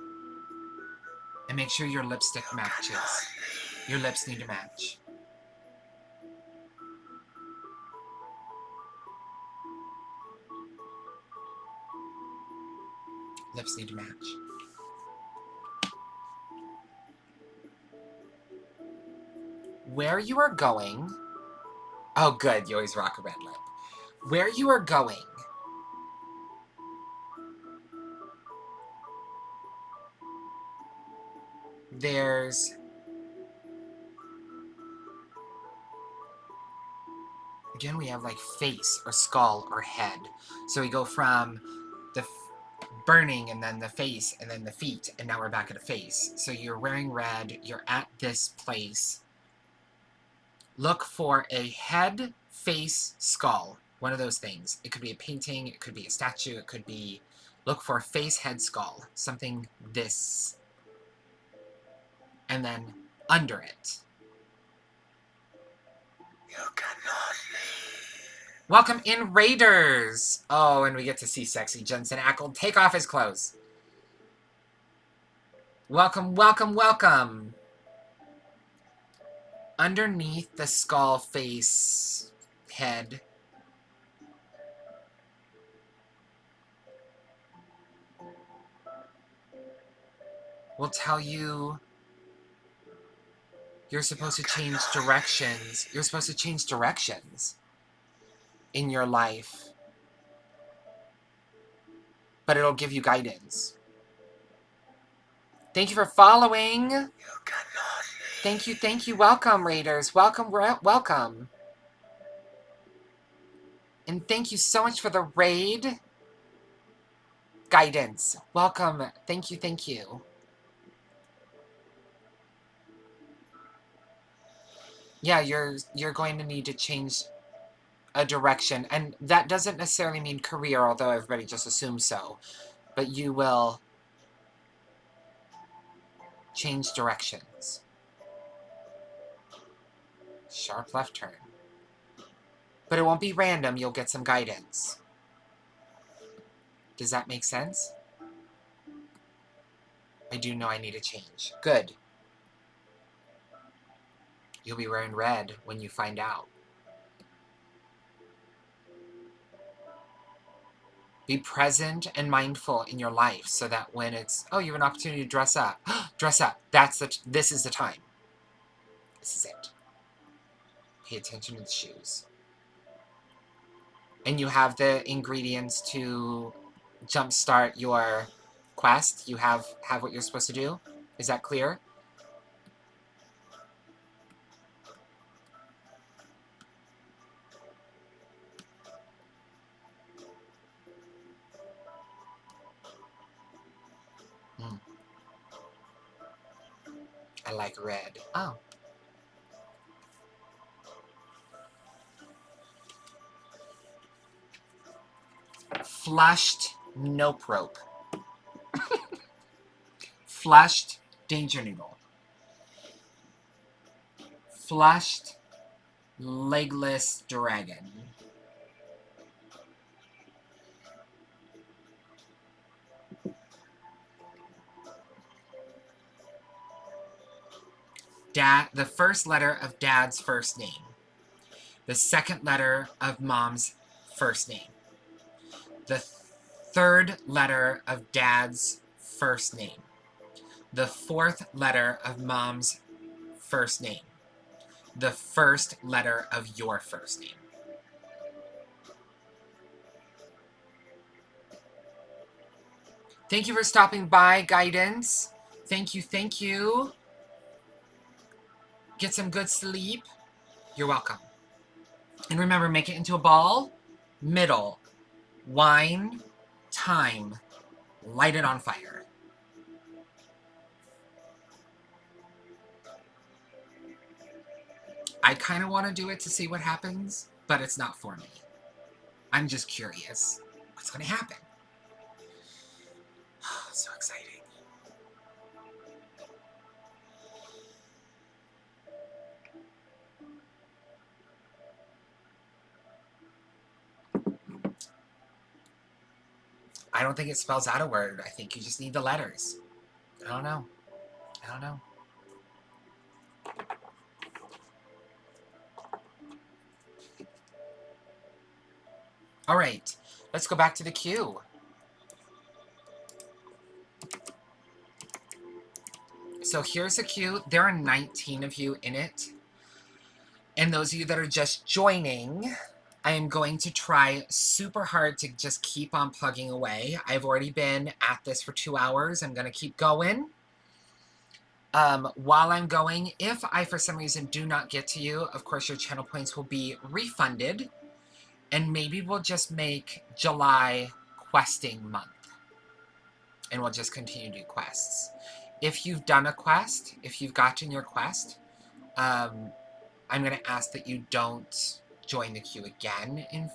And make sure your lipstick matches. Your lips need to match. Lips need to match. Where you are going... Oh, good. You always rock a red lip. Where you are going... There's... Again, we have like face or skull or head. So we go from the burning and then the face and then the feet, and now we're back at a face. So you're wearing red, you're at this place. Look for a head, face, skull. One of those things. It could be a painting, it could be a statue, it could be... Look for face, head, skull. Something this. And then under it. You cannot leave. Welcome in, Raiders! Oh, and we get to see sexy Jensen Ackles take off his clothes. Welcome, welcome, welcome. Underneath the skull, face, head. Will tell you you're supposed to change directions. You're supposed to change directions in your life. But it'll give you guidance. Thank you for following. Thank you. Welcome, Raiders. Welcome, welcome. And thank you so much for the raid. Guidance. Welcome. Thank you. Yeah, you're going to need to change a direction. And that doesn't necessarily mean career, although everybody just assumes so. But you will change directions. Sharp left turn. But it won't be random, you'll get some guidance. Does that make sense? I do know I need a change. Good. You'll be wearing red when you find out. Be present and mindful in your life so that when it's, oh, you have an opportunity to dress up. Dress up. This is the time. This is it. Pay attention to the shoes. And you have the ingredients to jumpstart your quest. You have what you're supposed to do. Is that clear? I like red. Oh. Flushed nope rope. Flushed danger noodle. Flushed legless dragon. Dad, the first letter of Dad's first name. The second letter of Mom's first name. The third letter of Dad's first name. The fourth letter of Mom's first name. The first letter of your first name. Thank you for stopping by, Guidance. Thank you, thank you. Get some good sleep. You're welcome. And remember, make it into a ball, middle, wine, time, light it on fire. I kind of want to do it to see what happens, but it's not for me. I'm just curious. What's going to happen? So exciting. I don't think it spells out a word. I think you just need the letters. I don't know. I don't know. All right. Let's go back to the queue. So here's the queue. There are 19 of you in it. And those of you that are just joining, I am going to try super hard to just keep on plugging away. I've already been at this for 2 hours. I'm going to keep going. While I'm going, if I, for some reason, do not get to you, of course, your channel points will be refunded. And maybe we'll just make July questing month. And we'll just continue to do quests. If you've done a quest, if you've gotten your quest, I'm going to ask that you don't join the queue again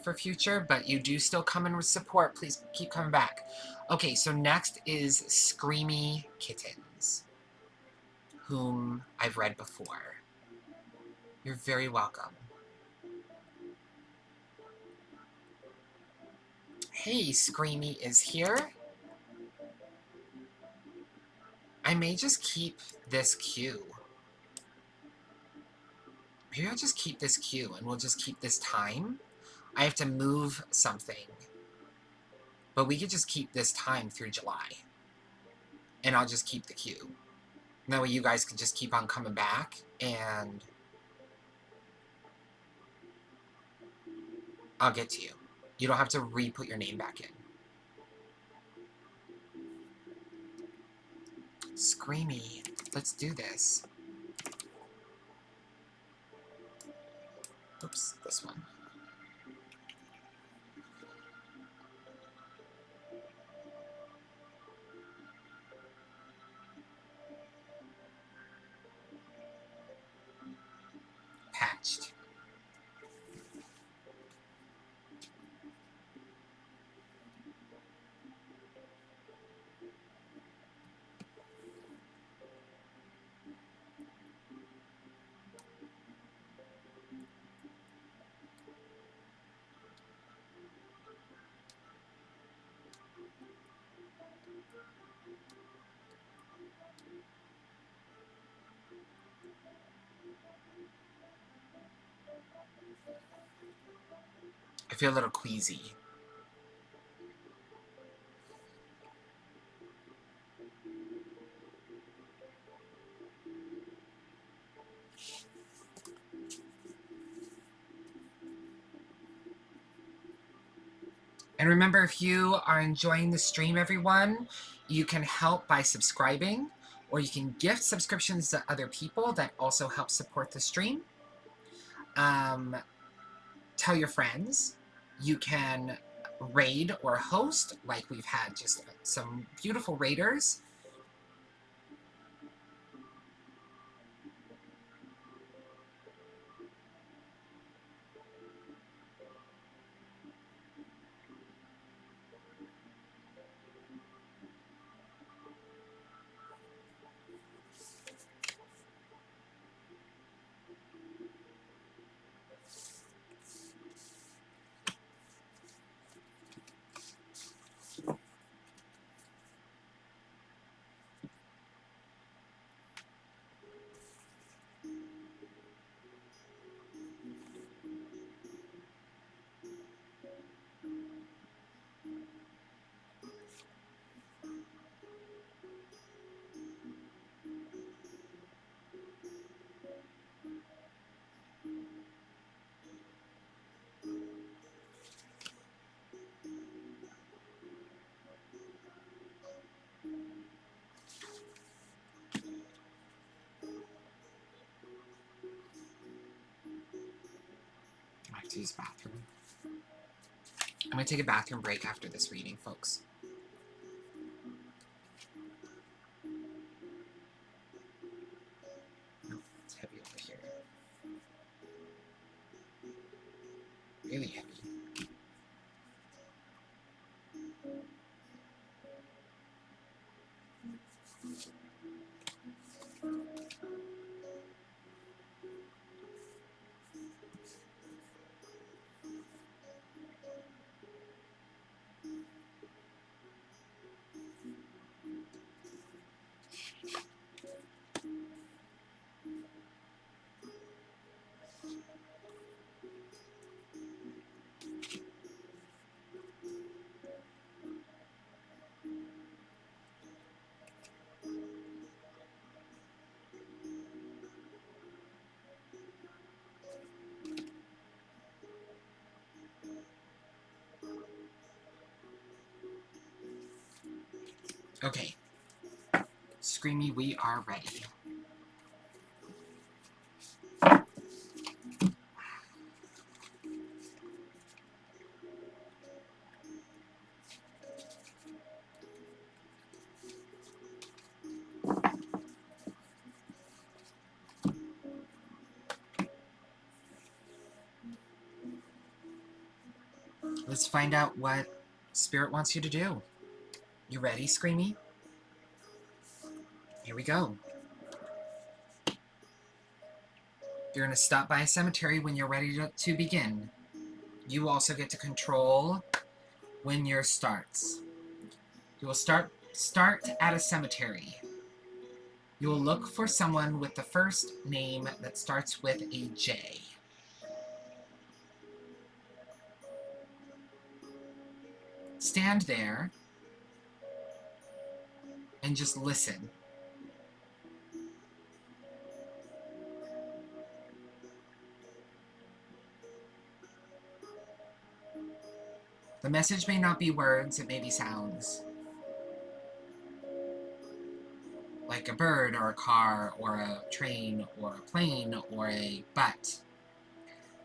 for future, but you do still come in with support. Please keep coming back. Okay, so next is Screamy Kittens, whom I've read before. You're very welcome. Hey, Screamy is here. I may just keep this queue. Maybe I'll just keep this queue and we'll just keep this time. I have to move something. But we could just keep this time through July. And I'll just keep the queue. And that way you guys can just keep on coming back and I'll get to you. You don't have to re-put your name back in. Screamy, let's do this. Oops, this one. Patched. I feel a little queasy. And remember, if you are enjoying the stream, everyone, you can help by subscribing, or you can gift subscriptions to other people that also help support the stream. Tell your friends. You can raid or host, like we've had just some beautiful raiders. have to use the bathroom. I'm going to take a bathroom break after this reading, folks. Oh, it's heavy over here. Really heavy. Okay. Screamy, we are ready. Let's find out what Spirit wants you to do. You ready, Screamy? Here we go. You're going to stop by a cemetery when you're ready to begin. You also get to control when yours starts. You will start at a cemetery. You will look for someone with the first name that starts with a J. Stand there and just listen. The message may not be words, it may be sounds. Like a bird or a car or a train or a plane or a but.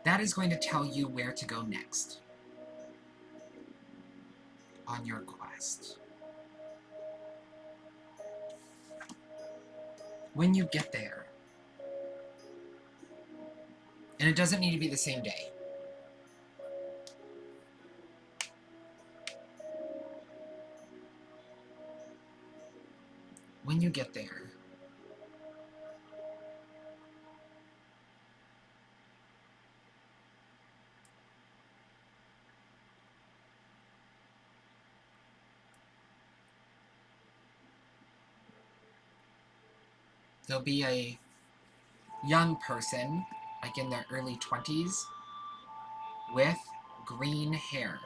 That is going to tell you where to go next on your quest. When you get there, and it doesn't need to be the same day. When you get there, there'll be a young person, like in their early 20s, with green hair.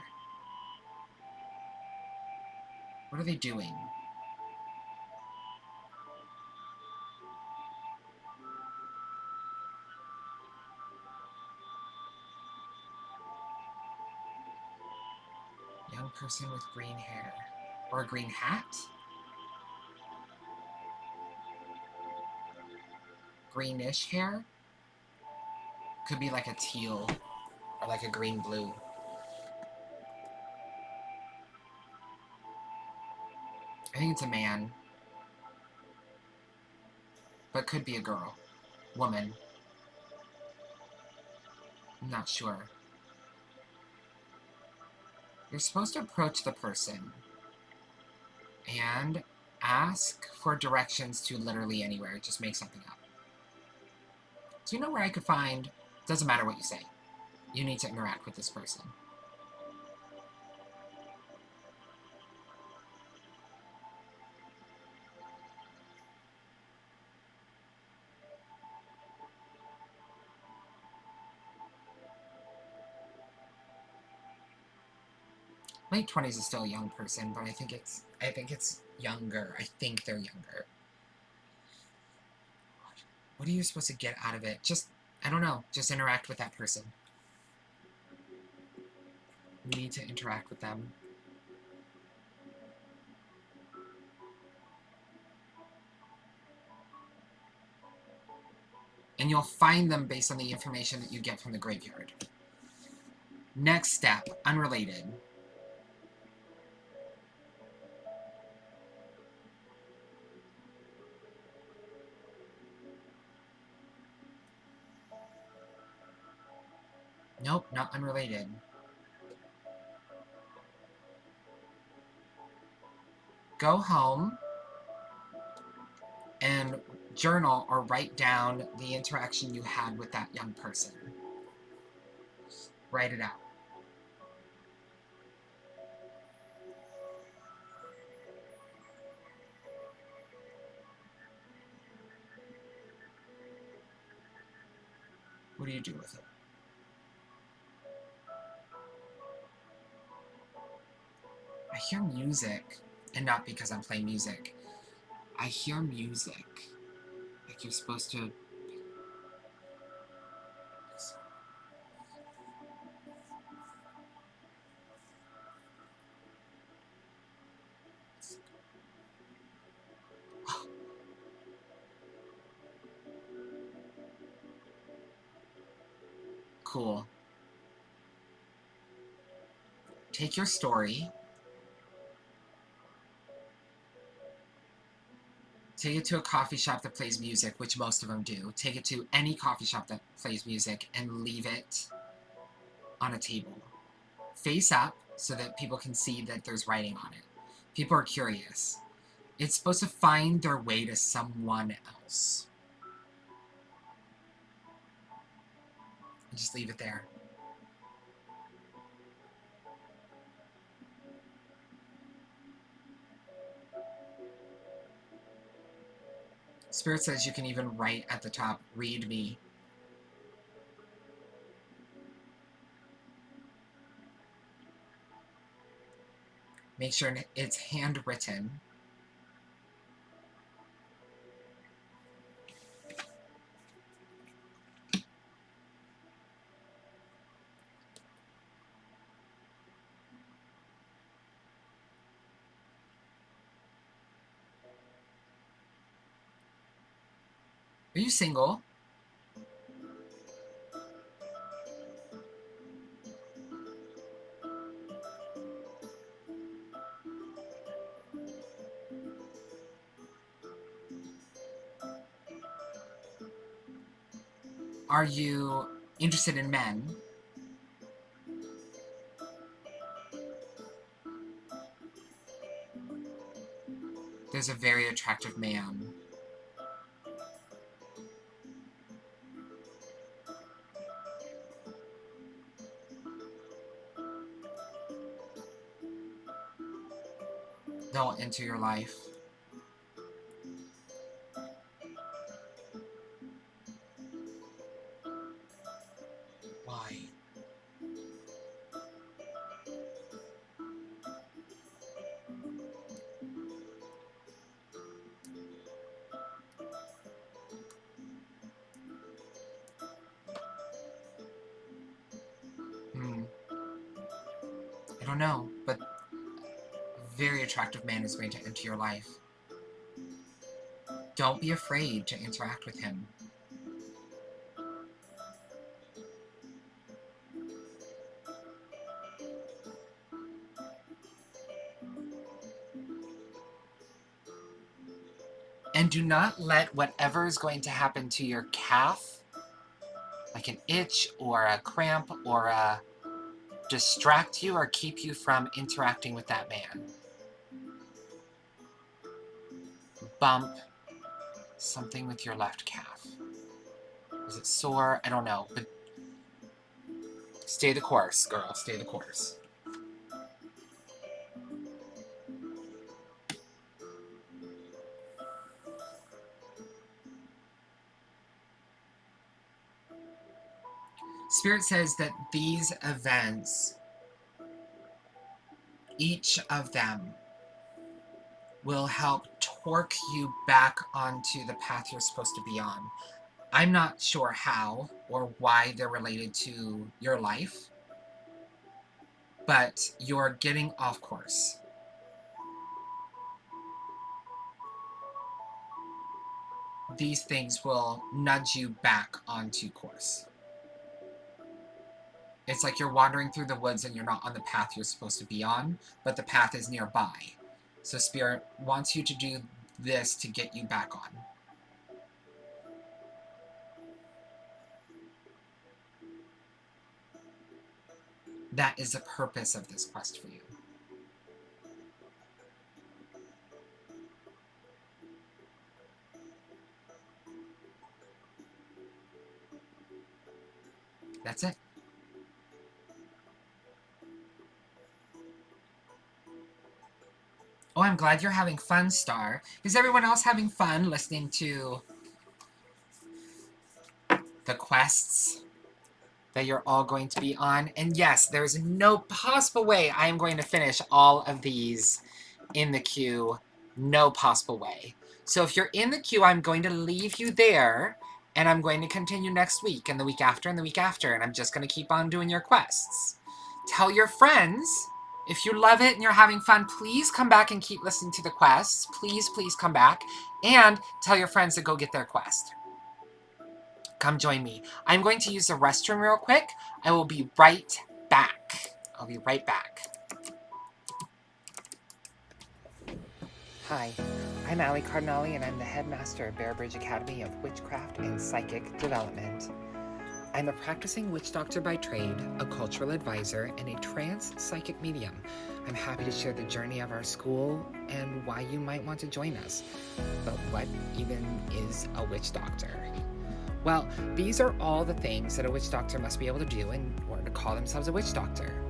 What are they doing? Young person with green hair. Or a green hat? Greenish hair? Could be like a teal or like a green-blue. I think it's a man. But could be a girl. Woman. I'm not sure. You're supposed to approach the person and ask for directions to literally anywhere. Just make something up. Do you know where I could find... Doesn't matter what you say. You need to interact with this person. Late 20s is still a young person, but I think it's younger. I think they're younger. What are you supposed to get out of it? Just, I don't know. Just interact with that person. You need to interact with them. And you'll find them based on the information that you get from the graveyard. Next step, unrelated. Nope, not unrelated. Go home and journal or write down the interaction you had with that young person. Write it out. What do you do with it? I hear music, and not because I'm playing music. I hear music. Like you're supposed to... Cool. Take your story. Take it to a coffee shop that plays music, which most of them do. Take it to any coffee shop that plays music and leave it on a table. Face up so that people can see that there's writing on it. People are curious. It's supposed to find their way to someone else. And just leave it there. Spirit says you can even write at the top, read me. Make sure it's handwritten. Are you single? Are you interested in men? There's a very attractive man. They'll enter your life. Why? I don't know, but a very attractive man is going to enter your life. Don't be afraid to interact with him. And do not let whatever is going to happen to your calf, like an itch or a cramp or a distract you or keep you from interacting with that man. Bump something with your left calf. Is it sore? I don't know, but stay the course, girl. Stay the course. Spirit says that these events, each of them, will help torque you back onto the path you're supposed to be on. I'm not sure how or why they're related to your life, but you're getting off course. These things will nudge you back onto course. It's like you're wandering through the woods and you're not on the path you're supposed to be on, but the path is nearby. So Spirit wants you to do this to get you back on. That is the purpose of this quest for you. That's it. Oh, I'm glad you're having fun, Star. Is everyone else having fun listening to the quests that you're all going to be on? And yes, there's no possible way I am going to finish all of these in the queue. No possible way. So if you're in the queue, I'm going to leave you there, and I'm going to continue next week, and the week after, and the week after, and I'm just going to keep on doing your quests. Tell your friends. If you love it and you're having fun, please come back and keep listening to the quests. Please, please come back. And tell your friends to go get their quest. Come join me. I'm going to use the restroom real quick. I will be right back. I'll be right back. Hi, I'm Cardinalli, and I'm the headmaster of Bear Bridge Academy of Witchcraft and Psychic Development. I'm a practicing witch doctor by trade, a cultural advisor, and a trance psychic medium. I'm happy to share the journey of our school and why you might want to join us. But what even is a witch doctor? Well, these are all the things that a witch doctor must be able to do in order to call themselves a witch doctor.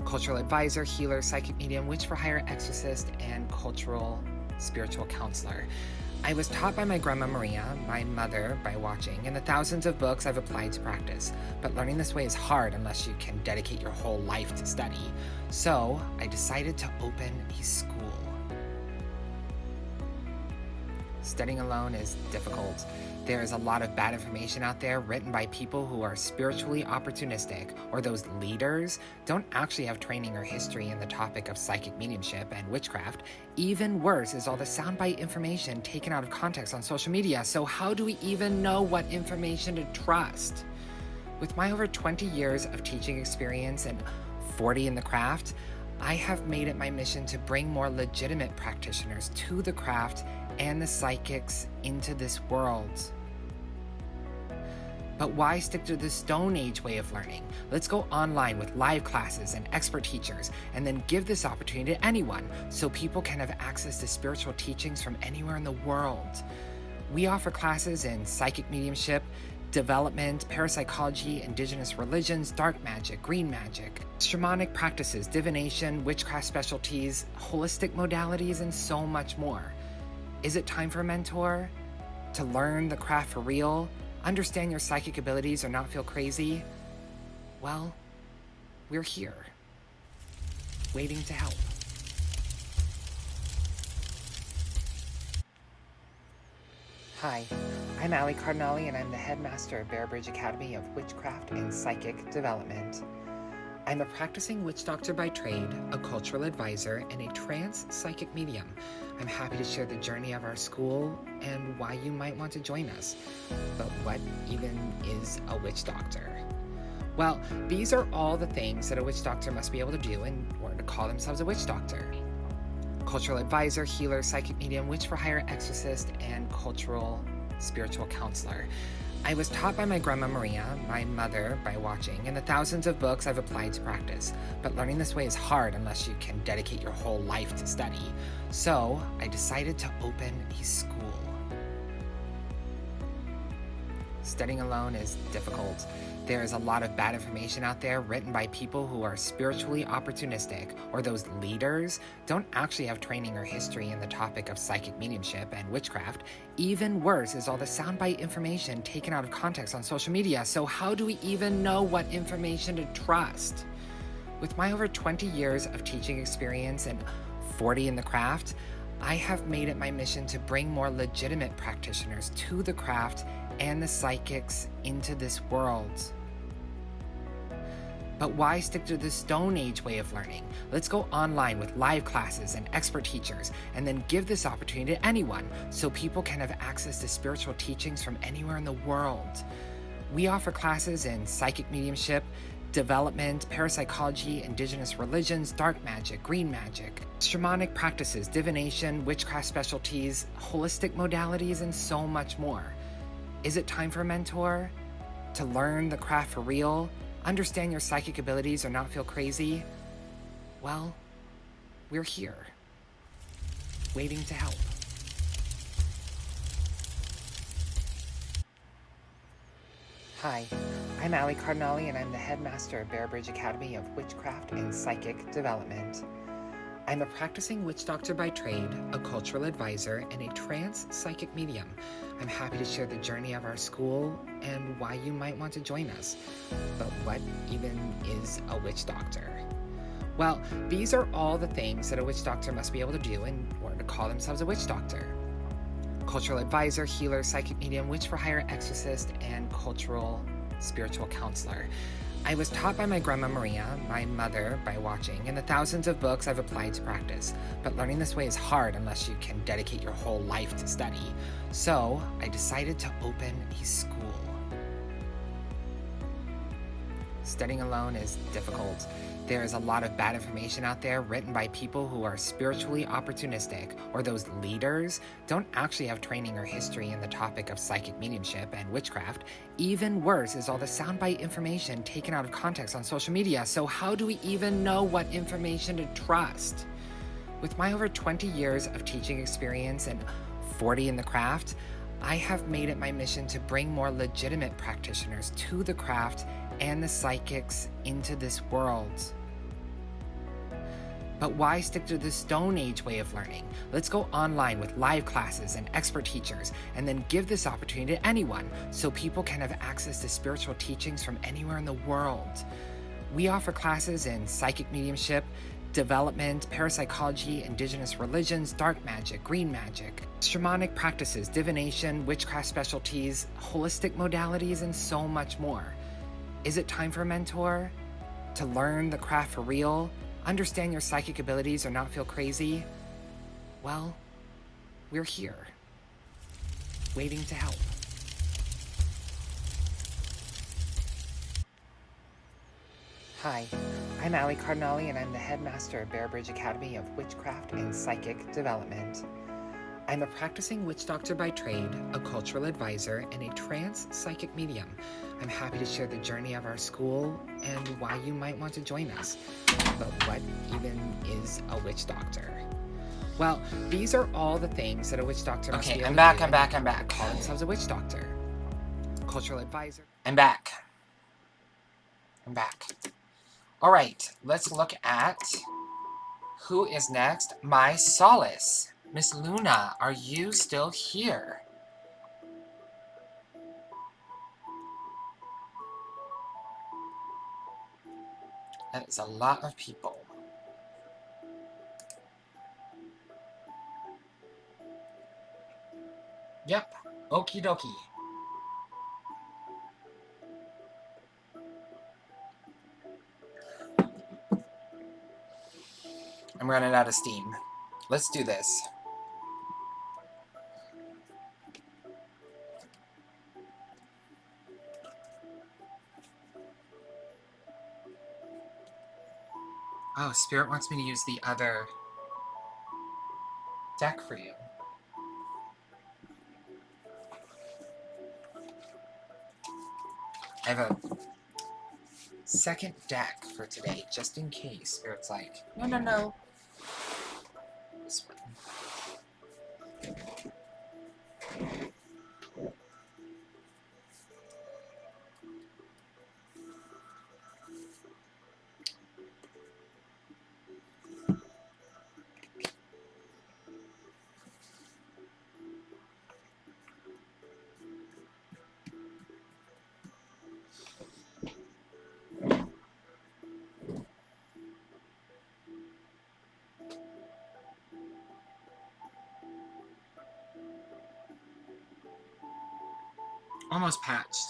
Cultural advisor, healer, psychic medium, witch for hire, exorcist, and cultural spiritual counselor. I was taught by my grandma Maria, my mother, by watching, and the thousands of books I've applied to practice. But learning this way is hard unless you can dedicate your whole life to study. So I decided to open a school. Studying alone is difficult. There is a lot of bad information out there written by people who are spiritually opportunistic, or those leaders don't actually have training or history in the topic of psychic mediumship and witchcraft. Even worse is all the soundbite information taken out of context on social media. So how do we even know what information to trust? With my over 20 years of teaching experience and 40 in the craft, I have made it my mission to bring more legitimate practitioners to the craft and the psychics into this world. But why stick to the Stone Age way of learning? Let's go online with live classes and expert teachers, and then give this opportunity to anyone so people can have access to spiritual teachings from anywhere in the world. We offer classes in psychic mediumship, development, parapsychology, indigenous religions, dark magic, green magic, shamanic practices, divination, witchcraft specialties, holistic modalities, and so much more. Is it time for a mentor? To learn the craft for real? Understand your psychic abilities or not feel crazy? Well, we're here, waiting to help. Hi, I'm Cardinalli, and I'm the headmaster of Bear Bridge Academy of Witchcraft and Psychic Development. I'm a practicing witch doctor by trade, a cultural advisor, and a trance psychic medium. I'm happy to share the journey of our school and why you might want to join us. But what even is a witch doctor? Well, these are all the things that a witch doctor must be able to do in order to call themselves a witch doctor. Cultural advisor, healer, psychic medium, witch for hire, exorcist, and cultural spiritual counselor. I was taught by my grandma Maria, my mother, by watching, and the thousands of books I've applied to practice. But learning this way is hard unless you can dedicate your whole life to study. So I decided to open a school. Studying alone is difficult. There is a lot of bad information out there written by people who are spiritually opportunistic, or those leaders don't actually have training or history in the topic of psychic mediumship and witchcraft. Even worse is all the soundbite information taken out of context on social media. So how do we even know what information to trust? With my over 20 years of teaching experience and 40 in the craft, I have made it my mission to bring more legitimate practitioners to the craft and the psychics into this world. But why stick to the Stone Age way of learning? Let's go online with live classes and expert teachers, and then give this opportunity to anyone so people can have access to spiritual teachings from anywhere in the world. We offer classes in psychic mediumship, development, parapsychology, indigenous religions, dark magic, green magic, shamanic practices, divination, witchcraft specialties, holistic modalities, and so much more. Is it time for a mentor? To learn the craft for real? Understand your psychic abilities or not feel crazy? Well, we're here, waiting to help. Hi, I'm Cardinalli, and I'm the headmaster of Bear Bridge Academy of Witchcraft and Psychic Development. I'm a practicing witch doctor by trade, a cultural advisor, and a trance psychic medium. I'm happy to share the journey of our school and why you might want to join us. But what even is a witch doctor? Well, these are all the things that a witch doctor must be able to do in order to call themselves a witch doctor. Cultural advisor, healer, psychic medium, witch for hire, exorcist, and cultural spiritual counselor. I was taught by my grandma Maria, my mother, by watching, and the thousands of books I've applied to practice. But learning this way is hard unless you can dedicate your whole life to study. So I decided to open a school. Studying alone is difficult. There is a lot of bad information out there written by people who are spiritually opportunistic, or those leaders don't actually have training or history in the topic of psychic mediumship and witchcraft. Even worse is all the soundbite information taken out of context on social media. So how do we even know what information to trust? With my over 20 years of teaching experience and 40 in the craft, I have made it my mission to bring more legitimate practitioners to the craft and the psychics into this world. But why stick to the Stone Age way of learning? Let's go online with live classes and expert teachers, and then give this opportunity to anyone so people can have access to spiritual teachings from anywhere in the world. We offer classes in psychic mediumship, development, parapsychology, indigenous religions, dark magic, green magic, shamanic practices, divination, witchcraft specialties, holistic modalities, and so much more. Is it time for a mentor? To learn the craft for real? Understand your psychic abilities or not feel crazy? Well, we're here, waiting to help. Hi, I'm Cardinalli, and I'm the headmaster of Bear Bridge Academy of Witchcraft and Psychic Development. I'm a practicing witch doctor by trade, a cultural advisor, and a trance psychic medium. I'm happy to share the journey of our school and why you might want to join us. But what even is a witch doctor? Well, these are all the things that a witch doctor must be able to do. I'm back. Call themselves a witch doctor. Cultural advisor. I'm back. All right, let's look at who is next. My solace. Miss Luna, are you still here? That is a lot of people. Yep, okie dokie. I'm running out of steam. Let's do this. Oh, Spirit wants me to use the other deck for you. I have a second deck for today, just in case. Spirit's like, no. This one. Almost patched.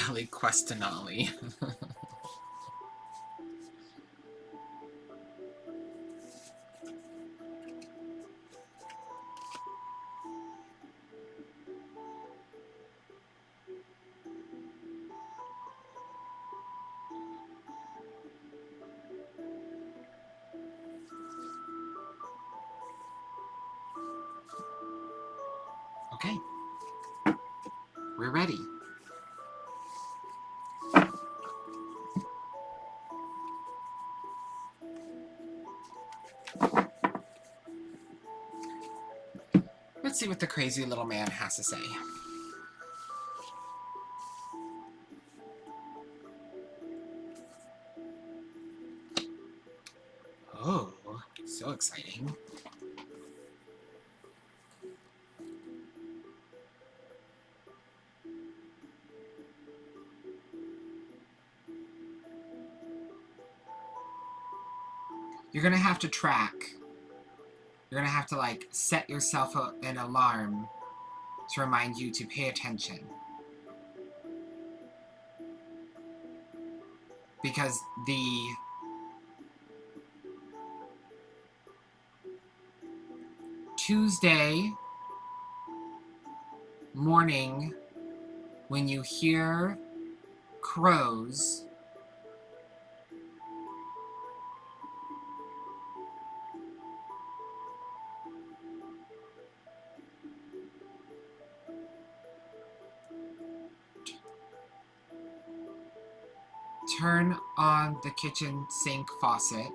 Ellie Questinali. Okay. We're ready. Let's see what the crazy little man has to say. Oh, so exciting. You're gonna have to track. You're gonna have to, like, set yourself an alarm to remind you to pay attention. Because the Tuesday morning, when you hear crows, turn on the kitchen sink faucet.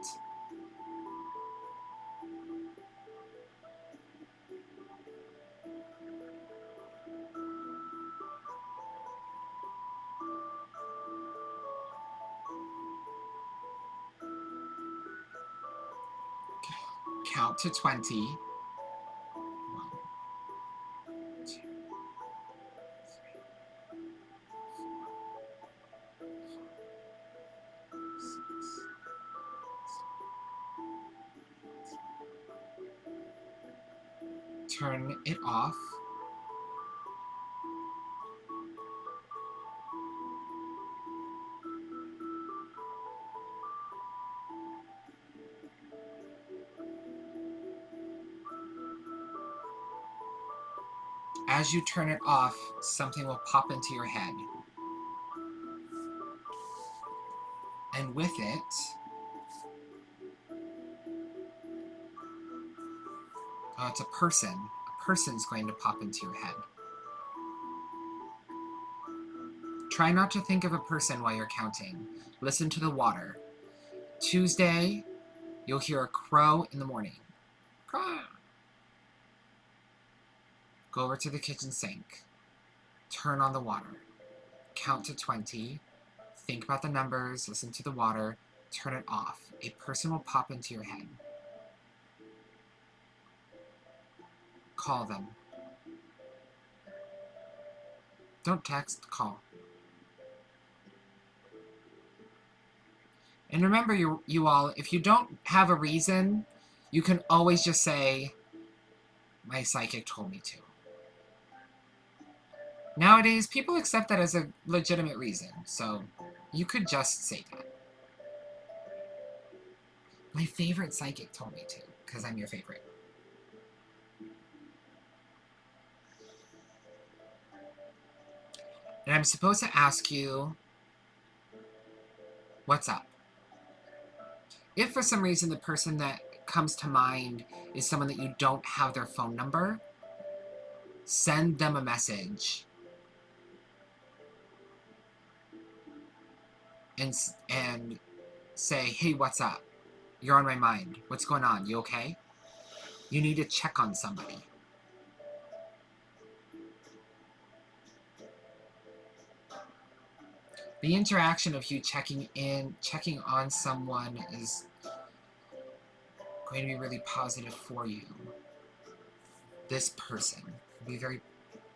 Count to 20. 1, 2, 3, 4, 6. Turn it off. As you turn it off, something will pop into your head. And with it, it's a person. A person's going to pop into your head. Try not to think of a person while you're counting. Listen to the water. Tuesday, you'll hear a crow in the morning. Crow. Go over to the kitchen sink. Turn on the water. Count to 20. Think about the numbers. Listen to the water. Turn it off. A person will pop into your head. Call them. Don't text, call. And remember, you all, if you don't have a reason, you can always just say, my psychic told me to. Nowadays, people accept that as a legitimate reason, so you could just say that. My favorite psychic told me to, because I'm your favorite. And I'm supposed to ask you, what's up? If for some reason the person that comes to mind is someone that you don't have their phone number, send them a message and say, hey, what's up? You're on my mind. What's going on? You okay? You need to check on somebody. The interaction of you checking on someone is going to be really positive for you. This person will be very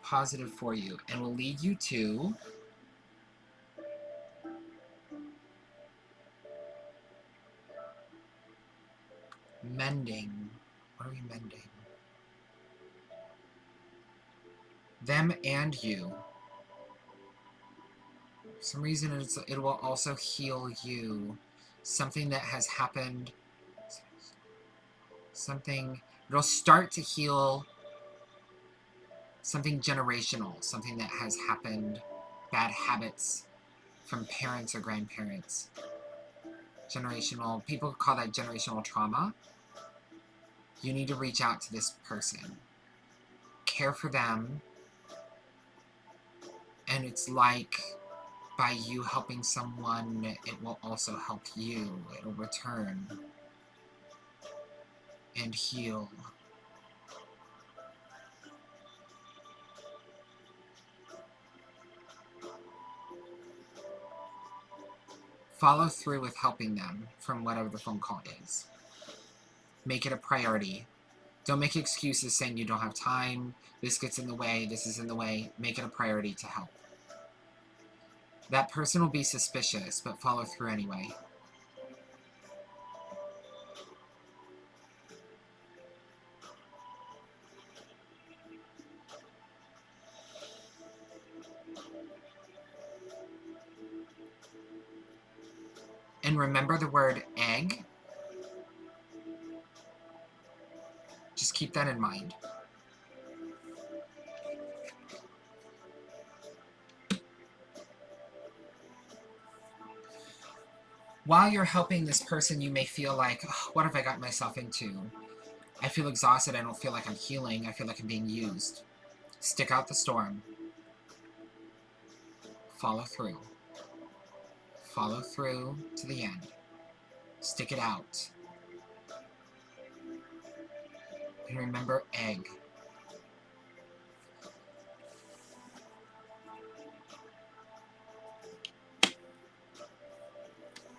positive for you and will lead you to mending. What are we mending? Them and you. For some reason, it will also heal you. Something that has happened. It'll start to heal something generational, something that has happened, bad habits from parents or grandparents. Generational, people call that generational trauma. You need to reach out to this person. Care for them. And it's like, by you helping someone, it will also help you. It'll return and heal. Follow through with helping them from whatever the phone call is. Make it a priority. Don't make excuses saying you don't have time, this gets in the way, this is in the way. Make it a priority to help. That person will be suspicious, but follow through anyway. And remember the word egg. Just keep that in mind. While you're helping this person, you may feel like, oh, what have I got myself into? I feel exhausted. I don't feel like I'm healing. I feel like I'm being used. Stick out the storm. Follow through. Follow through to the end. Stick it out. And remember egg.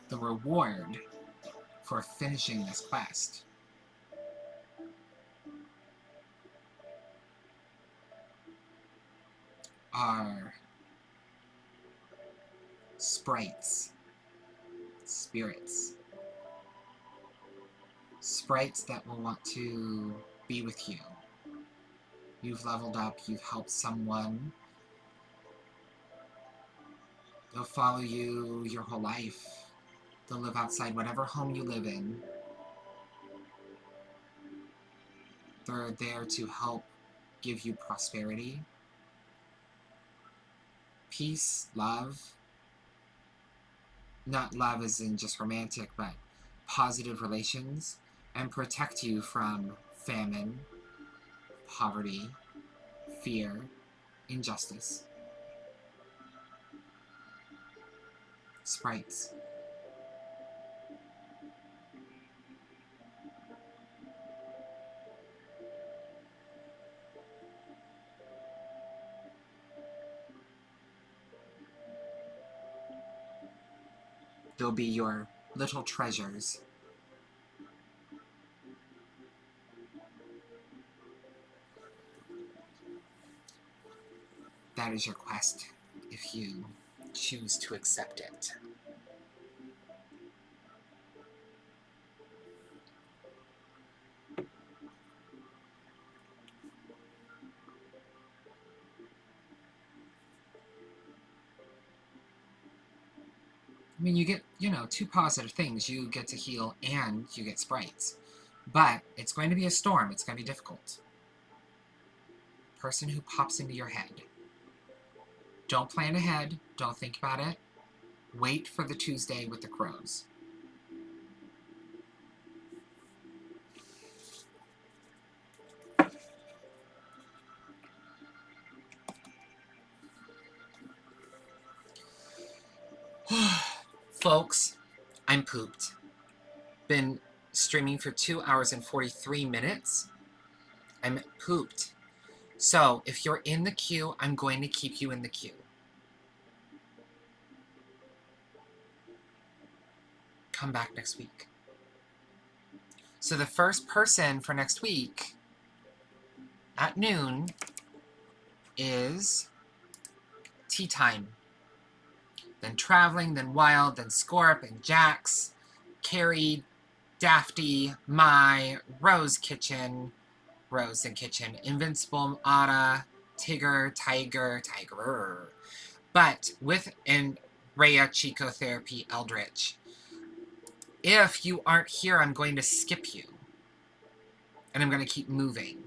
The reward for finishing this quest are sprites, spirits. Sprites that will want to be with you. You've leveled up, you've helped someone. They'll follow you your whole life. They'll live outside whatever home you live in. They're there to help give you prosperity, peace, love. Not love as in just romantic, but positive relations, and protect you from famine, poverty, fear, injustice. Sprites. They'll be your little treasures. That is your quest, if you choose to accept it. I mean, you get, two positive things. You get to heal and you get sprites. But it's going to be a storm. It's going to be difficult. Person who pops into your head. Don't plan ahead. Don't think about it. Wait for the Tuesday with the crows. Folks, I'm pooped. Been streaming for 2 hours and 43 minutes. I'm pooped. So, if you're in the queue, I'm going to keep you in the queue. Come back next week. So the first person for next week at noon is tea time. Then traveling, then wild, then Scorp and Jax, Carrie, Dafty, Mai, Rose and Kitchen, Invincible, Ada, Tiger. But Rhea, Chico Therapy, Eldritch. If you aren't here, I'm going to skip you. And I'm going to keep moving.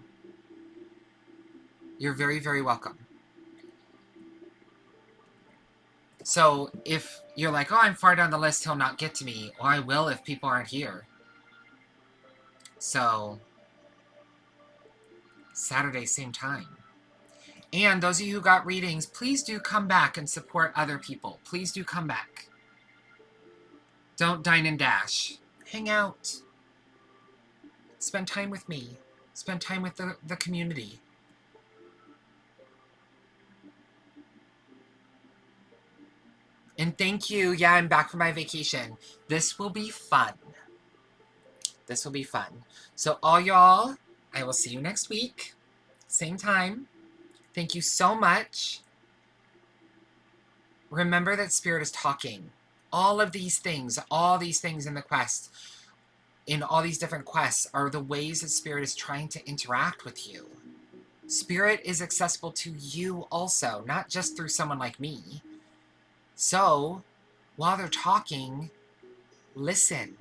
You're very, very welcome. So if you're like, oh, I'm far down the list, he'll not get to me. Well, I will if people aren't here. So, Saturday, same time. And those of you who got readings, please do come back and support other people. Please do come back. Don't dine and dash. Hang out. Spend time with me. Spend time with the community. And thank you. Yeah, I'm back from my vacation. This will be fun. This will be fun. So all y'all, I will see you next week. Same time. Thank you so much. Remember that Spirit is talking. All these things in the quest, in all these different quests, are the ways that Spirit is trying to interact with you. Spirit is accessible to you also, not just through someone like me. So, while they're talking, listen.